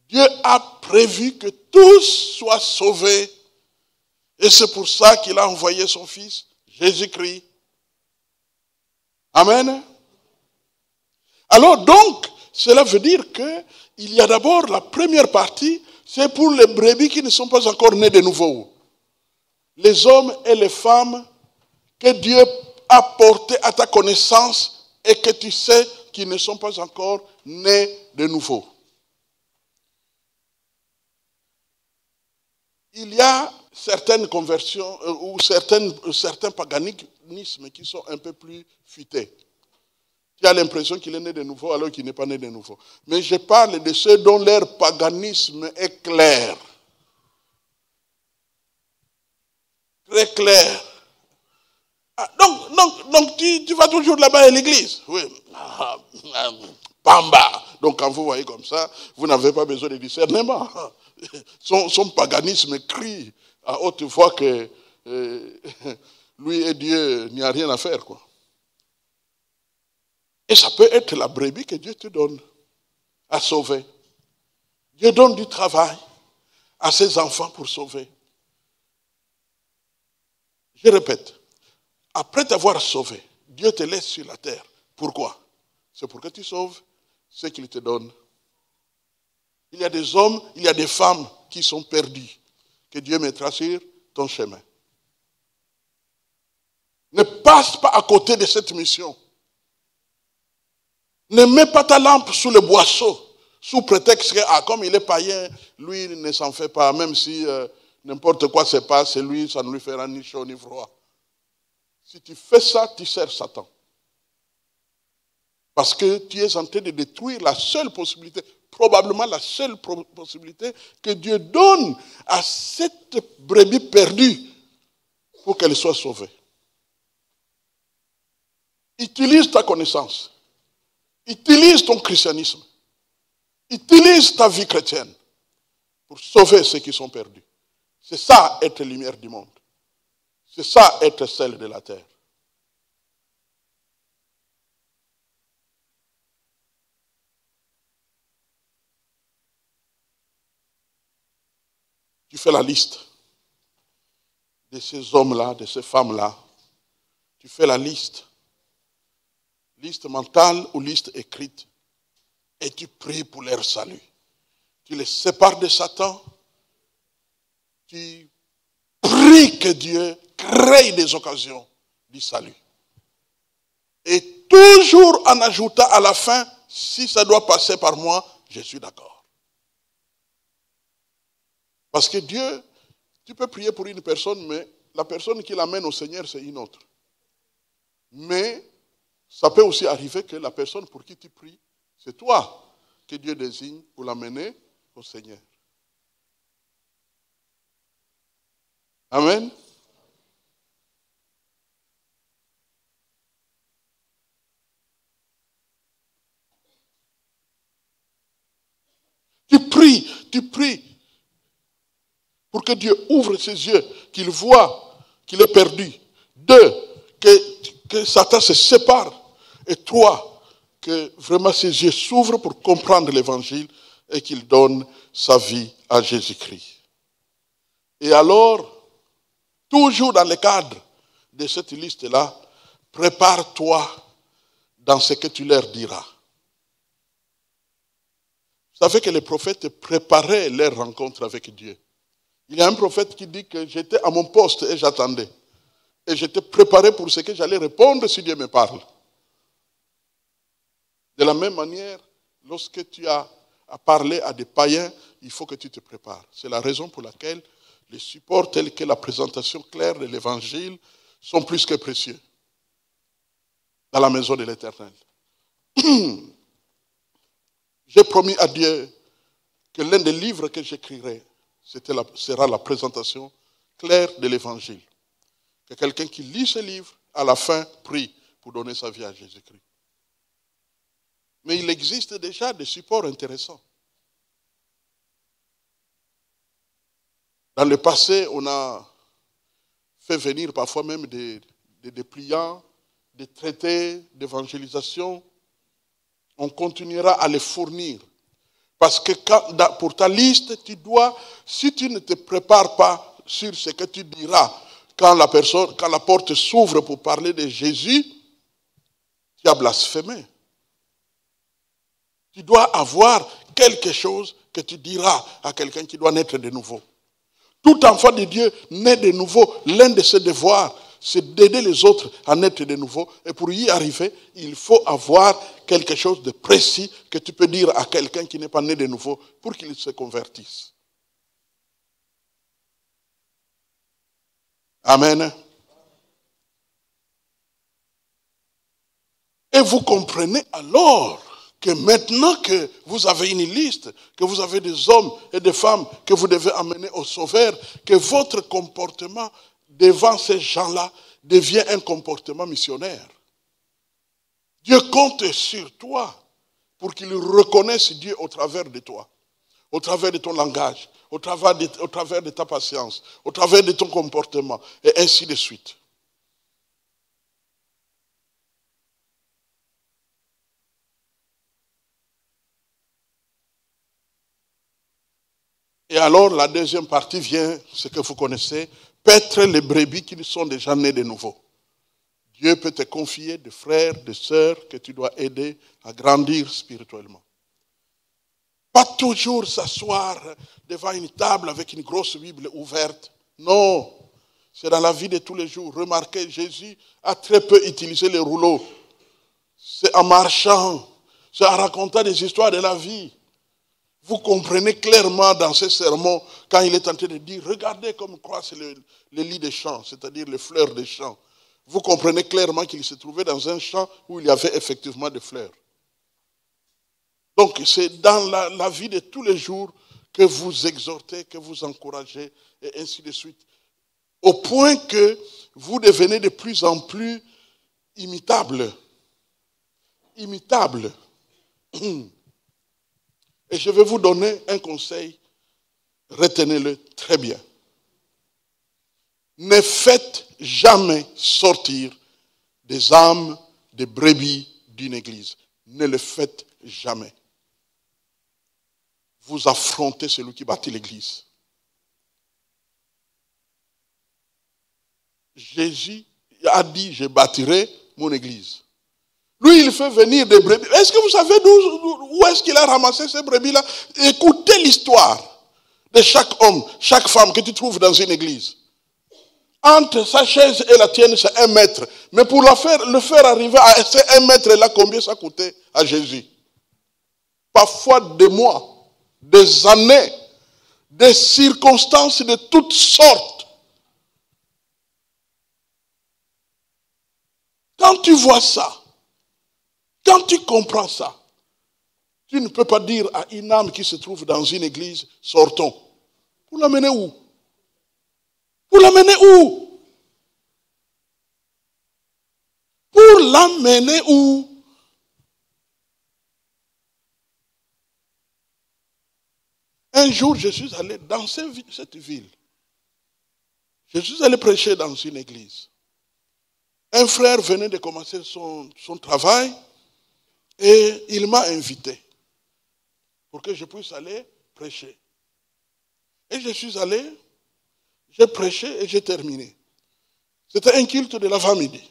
Dieu a prévu que tous soient sauvés. Et c'est pour ça qu'il a envoyé son Fils, Jésus-Christ. Amen. Alors donc, cela veut dire qu'il y a d'abord la première partie, c'est pour les brebis qui ne sont pas encore nés de nouveau. Les hommes et les femmes que Dieu a portés à ta connaissance et que tu sais qu'ils ne sont pas encore nés de nouveau. Il y a certaines conversions ou certains paganismes qui sont un peu plus futés. Tu as l'impression qu'il est né de nouveau alors qu'il n'est pas né de nouveau. Mais je parle de ceux dont leur paganisme est clair. Très clair. Ah, donc tu vas toujours là-bas à l'église. Oui. Pamba. Donc quand vous voyez comme ça, vous n'avez pas besoin de discernement. Son paganisme crie à haute voix que lui et Dieu, il n'y a rien à faire, quoi. Et ça peut être la brebis que Dieu te donne à sauver. Dieu donne du travail à ses enfants pour sauver. Je répète, après t'avoir sauvé, Dieu te laisse sur la terre. Pourquoi? C'est pour que tu sauves ce qu'il te donne. Il y a des hommes, il y a des femmes qui sont perdus, que Dieu mettra sur ton chemin. Ne passe pas à côté de cette mission. Ne mets pas ta lampe sous le boisseau, sous prétexte que, comme il est païen, lui il ne s'en fait pas, même si n'importe quoi se passe, lui, ça ne lui fera ni chaud ni froid. Si tu fais ça, tu sers Satan. Parce que tu es en train de détruire la seule possibilité, probablement la seule possibilité que Dieu donne à cette brebis perdue pour qu'elle soit sauvée. Utilise ta connaissance. Utilise ton christianisme. Utilise ta vie chrétienne pour sauver ceux qui sont perdus. C'est ça être lumière du monde. C'est ça être sel de la terre. Tu fais la liste de ces hommes-là, de ces femmes-là. Tu fais la liste. Liste mentale ou liste écrite. Et tu pries pour leur salut. Tu les sépares de Satan. Tu pries que Dieu crée des occasions du salut. Et toujours en ajoutant à la fin, si ça doit passer par moi, je suis d'accord. Parce que Dieu, tu peux prier pour une personne, mais la personne qui l'amène au Seigneur, c'est une autre. Mais ça peut aussi arriver que la personne pour qui tu pries, c'est toi que Dieu désigne pour l'amener au Seigneur. Amen. Tu pries pour que Dieu ouvre ses yeux, qu'il voit qu'il est perdu. 2, que Satan se sépare. Et 3, que vraiment ses yeux s'ouvrent pour comprendre l'évangile et qu'il donne sa vie à Jésus-Christ. Et alors, toujours dans le cadre de cette liste-là, prépare-toi dans ce que tu leur diras. Vous savez que les prophètes préparaient leur rencontre avec Dieu. Il y a un prophète qui dit que j'étais à mon poste et j'attendais. Et j'étais préparé pour ce que j'allais répondre si Dieu me parle. De la même manière, lorsque tu as à parler à des païens, il faut que tu te prépares. C'est la raison pour laquelle les supports tels que la présentation claire de l'Évangile sont plus que précieux dans la maison de l'Éternel. J'ai promis à Dieu que l'un des livres que j'écrirai sera la présentation claire de l'Évangile. Que quelqu'un qui lit ce livre, à la fin, prie pour donner sa vie à Jésus-Christ. Mais il existe déjà des supports intéressants. Dans le passé, on a fait venir parfois même des dépliants, des traités d'évangélisation. On continuera à les fournir. Parce que pour ta liste, tu dois, si tu ne te prépares pas sur ce que tu diras, quand la porte s'ouvre pour parler de Jésus, tu as blasphémé. Tu dois avoir quelque chose que tu diras à quelqu'un qui doit naître de nouveau. Tout enfant de Dieu naît de nouveau. L'un de ses devoirs, c'est d'aider les autres à naître de nouveau. Et pour y arriver, il faut avoir quelque chose de précis que tu peux dire à quelqu'un qui n'est pas né de nouveau pour qu'il se convertisse. Amen. Et vous comprenez alors que maintenant que vous avez une liste, que vous avez des hommes et des femmes que vous devez amener au Sauveur, que votre comportement devant ces gens-là devient un comportement missionnaire. Dieu compte sur toi pour qu'il reconnaisse Dieu au travers de toi, au travers de ton langage, au travers de ta patience, au travers de ton comportement, et ainsi de suite. Et alors, la deuxième partie vient, ce que vous connaissez, paître les brebis qui sont déjà nés de nouveau. Dieu peut te confier des frères, des sœurs que tu dois aider à grandir spirituellement. Pas toujours s'asseoir devant une table avec une grosse Bible ouverte. Non, C'est dans la vie de tous les jours. Remarquez, Jésus a très peu utilisé les rouleaux. C'est en marchant, c'est en racontant des histoires de la vie. Vous comprenez clairement dans ces sermons, quand il est en train de dire, regardez comme croissent les lits des champs, c'est-à-dire les fleurs des champs. Vous comprenez clairement qu'il se trouvait dans un champ où il y avait effectivement des fleurs. Donc c'est dans la vie de tous les jours que vous exhortez, que vous encouragez, et ainsi de suite. Au point que vous devenez de plus en plus imitables. Imitables. Et je vais vous donner un conseil, retenez-le très bien. Ne faites jamais sortir des âmes, des brebis d'une église. Ne le faites jamais. Vous affrontez celui qui bâtit l'église. Jésus a dit, je bâtirai mon église. Lui, il fait venir des brebis. Est-ce que vous savez où est-ce qu'il a ramassé ces brebis-là? Écoutez l'histoire de chaque homme, chaque femme que tu trouves dans une église. Entre sa chaise et la tienne, c'est 1 mètre. Mais pour le faire arriver à ces 1 mètre-là, combien ça coûtait à Jésus? Parfois des mois, des années, des circonstances de toutes sortes. Quand tu vois ça, quand tu comprends ça, tu ne peux pas dire à une âme qui se trouve dans une église, sortons. Pour l'amener où? Pour l'amener où? Pour l'amener où? Un jour, je suis allé dans cette ville. Je suis allé prêcher dans une église. Un frère venait de commencer son travail et il m'a invité pour que je puisse aller prêcher. Et je suis allé, j'ai prêché et j'ai terminé. C'était un culte de l'avant-midi.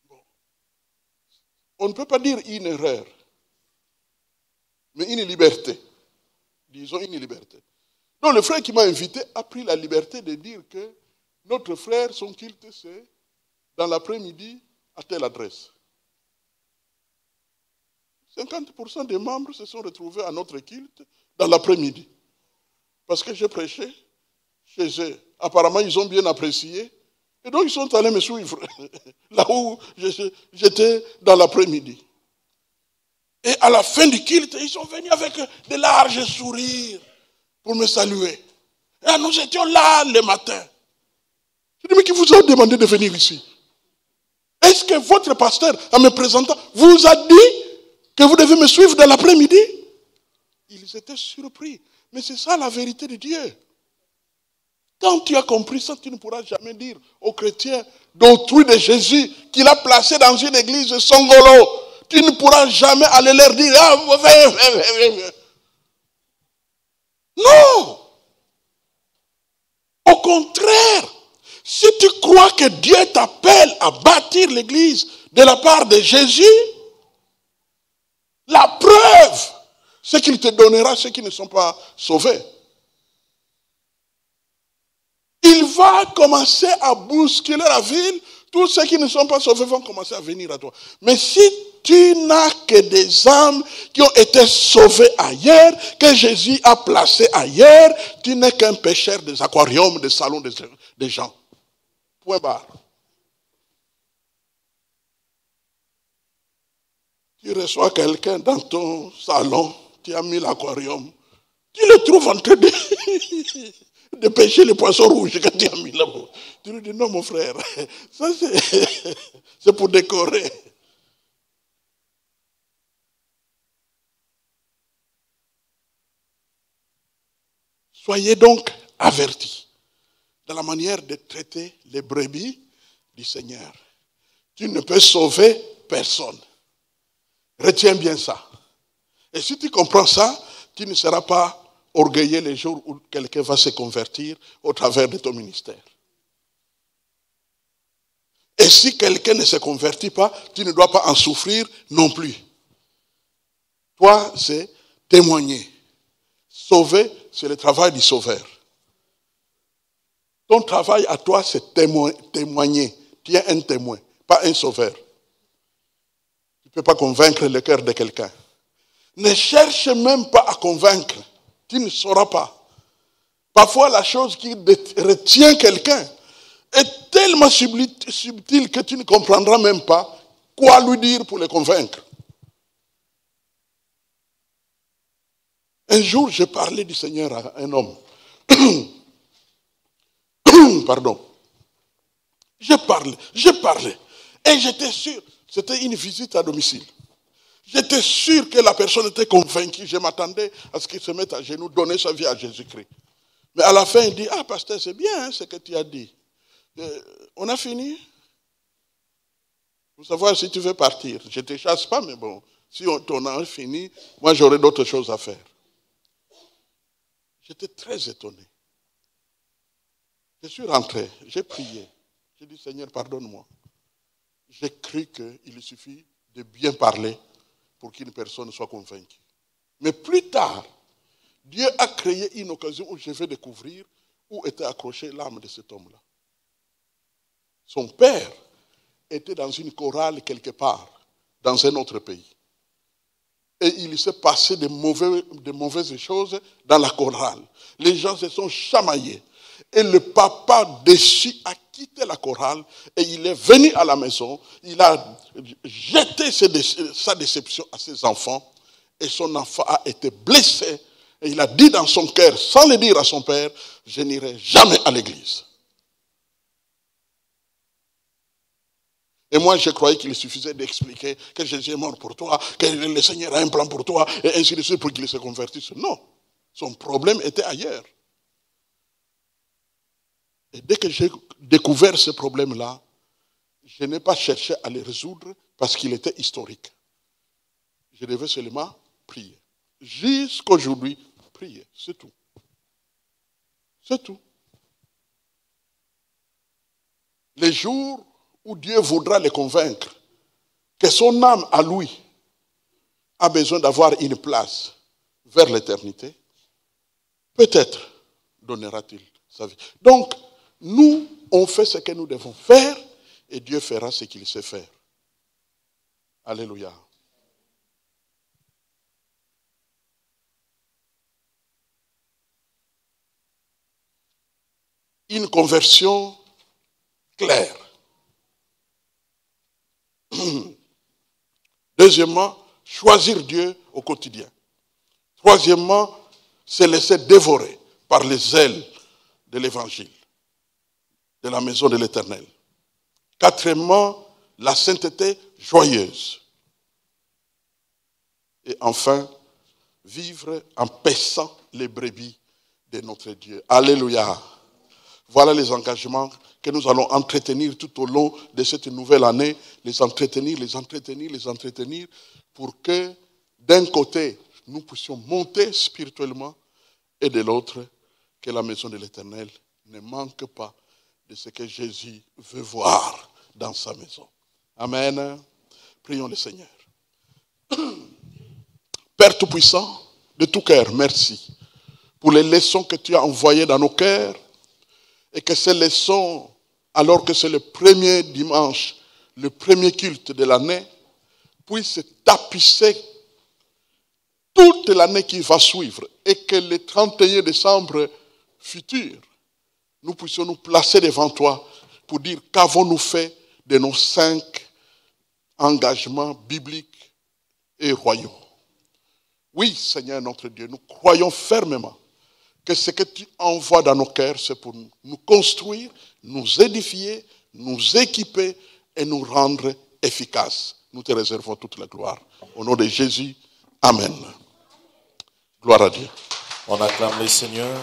Bon. On ne peut pas dire une erreur, mais une liberté. Disons une liberté. Donc le frère qui m'a invité a pris la liberté de dire que notre frère, son culte, c'est dans l'après-midi à telle adresse. 50% des membres se sont retrouvés à notre culte dans l'après-midi. Parce que j'ai prêché chez eux. Apparemment, ils ont bien apprécié. Et donc, ils sont allés me suivre. Là où j'étais dans l'après-midi. Et à la fin du culte, ils sont venus avec de larges sourires pour me saluer. Et nous étions là le matin. Je dis, mais qui vous a demandé de venir ici? Est-ce que votre pasteur, en me présentant, vous a dit que vous devez me suivre dans l'après-midi? Ils étaient surpris. Mais c'est ça la vérité de Dieu. Quand tu as compris ça, tu ne pourras jamais dire aux chrétiens d'autrui de Jésus qu'il a placé dans une église songolo. Tu ne pourras jamais aller leur dire, ah, non. Au contraire, si tu crois que Dieu t'appelle à bâtir l'église de la part de Jésus, la preuve, c'est qu'il te donnera ceux qui ne sont pas sauvés. Il va commencer à bousculer la ville. Tous ceux qui ne sont pas sauvés vont commencer à venir à toi. Mais si tu n'as que des âmes qui ont été sauvées ailleurs, que Jésus a placées ailleurs, tu n'es qu'un pêcheur des aquariums, des salons des gens. Point barre. Tu reçois quelqu'un dans ton salon, tu as mis l'aquarium, tu le trouves en train de pêcher les poissons rouges que tu as mis là-bas. Tu lui dis, non mon frère, ça c'est pour décorer. Soyez donc avertis de la manière de traiter les brebis du Seigneur. Tu ne peux sauver personne. Retiens bien ça. Et si tu comprends ça, tu ne seras pas orgueilleux les jours où quelqu'un va se convertir au travers de ton ministère. Et si quelqu'un ne se convertit pas, tu ne dois pas en souffrir non plus. Toi, c'est témoigner. Sauver, c'est le travail du sauveur. Ton travail à toi, c'est témoigner. Tu es un témoin, pas un sauveur. Tu ne peux pas convaincre le cœur de quelqu'un. Ne cherche même pas à convaincre. Tu ne sauras pas. Parfois, la chose qui retient quelqu'un est tellement subtile que tu ne comprendras même pas quoi lui dire pour le convaincre. Un jour, je parlais du Seigneur à un homme. Pardon. Je parlais. Et j'étais sûr, c'était une visite à domicile. J'étais sûr que la personne était convaincue. Je m'attendais à ce qu'il se mette à genoux, donner sa vie à Jésus-Christ. Mais à la fin, il dit, pasteur, c'est bien ce que tu as dit. On a fini. Pour savoir si tu veux partir. Je ne te chasse pas, mais bon, si on a fini, moi j'aurai d'autres choses à faire. J'étais très étonné. Je suis rentré, j'ai prié. J'ai dit, Seigneur, pardonne-moi. J'ai cru qu'il suffit de bien parler pour qu'une personne soit convaincue. Mais plus tard, Dieu a créé une occasion où je vais découvrir où était accrochée l'âme de cet homme-là. Son père était dans une chorale quelque part, dans un autre pays. Et il s'est passé de mauvaises choses dans la chorale. Les gens se sont chamaillés. Et le papa déçu a quitté la chorale et il est venu à la maison. Il a jeté sa déception à ses enfants et son enfant a été blessé. Et il a dit dans son cœur, sans le dire à son père, je n'irai jamais à l'église. Et moi, je croyais qu'il suffisait d'expliquer que Jésus est mort pour toi, que le Seigneur a un plan pour toi, et ainsi de suite pour qu'il se convertisse. Non, son problème était ailleurs. Et dès que j'ai découvert ce problème-là, je n'ai pas cherché à le résoudre parce qu'il était historique. Je devais seulement prier. Jusqu'aujourd'hui, prier, c'est tout. C'est tout. Les jours où Dieu voudra le convaincre que son âme à lui a besoin d'avoir une place vers l'éternité, peut-être donnera-t-il sa vie. Donc, nous, on fait ce que nous devons faire et Dieu fera ce qu'il sait faire. Alléluia. Une conversion claire. Deuxièmement, choisir Dieu au quotidien. Troisièmement, se laisser dévorer par les ailes de l'évangile, de la maison de l'Éternel. Quatrièmement, la sainteté joyeuse. Et enfin, vivre en paissant les brebis de notre Dieu. Alléluia. Voilà les engagements que nous allons entretenir tout au long de cette nouvelle année, les entretenir, pour que d'un côté, nous puissions monter spirituellement et de l'autre, que la maison de l'Éternel ne manque pas de ce que Jésus veut voir dans sa maison. Amen. Prions le Seigneur. Père Tout-Puissant, de tout cœur, merci pour les leçons que tu as envoyées dans nos cœurs et que ces leçons, alors que c'est le premier dimanche, le premier culte de l'année, puissent tapisser toute l'année qui va suivre et que le 31 décembre futur, nous puissions nous placer devant toi pour dire qu'avons-nous fait de nos 5 engagements bibliques et royaux. Oui, Seigneur notre Dieu, nous croyons fermement que ce que tu envoies dans nos cœurs, c'est pour nous construire, nous édifier, nous équiper et nous rendre efficaces. Nous te réservons toute la gloire. Au nom de Jésus, Amen. Gloire à Dieu. On acclame le Seigneur.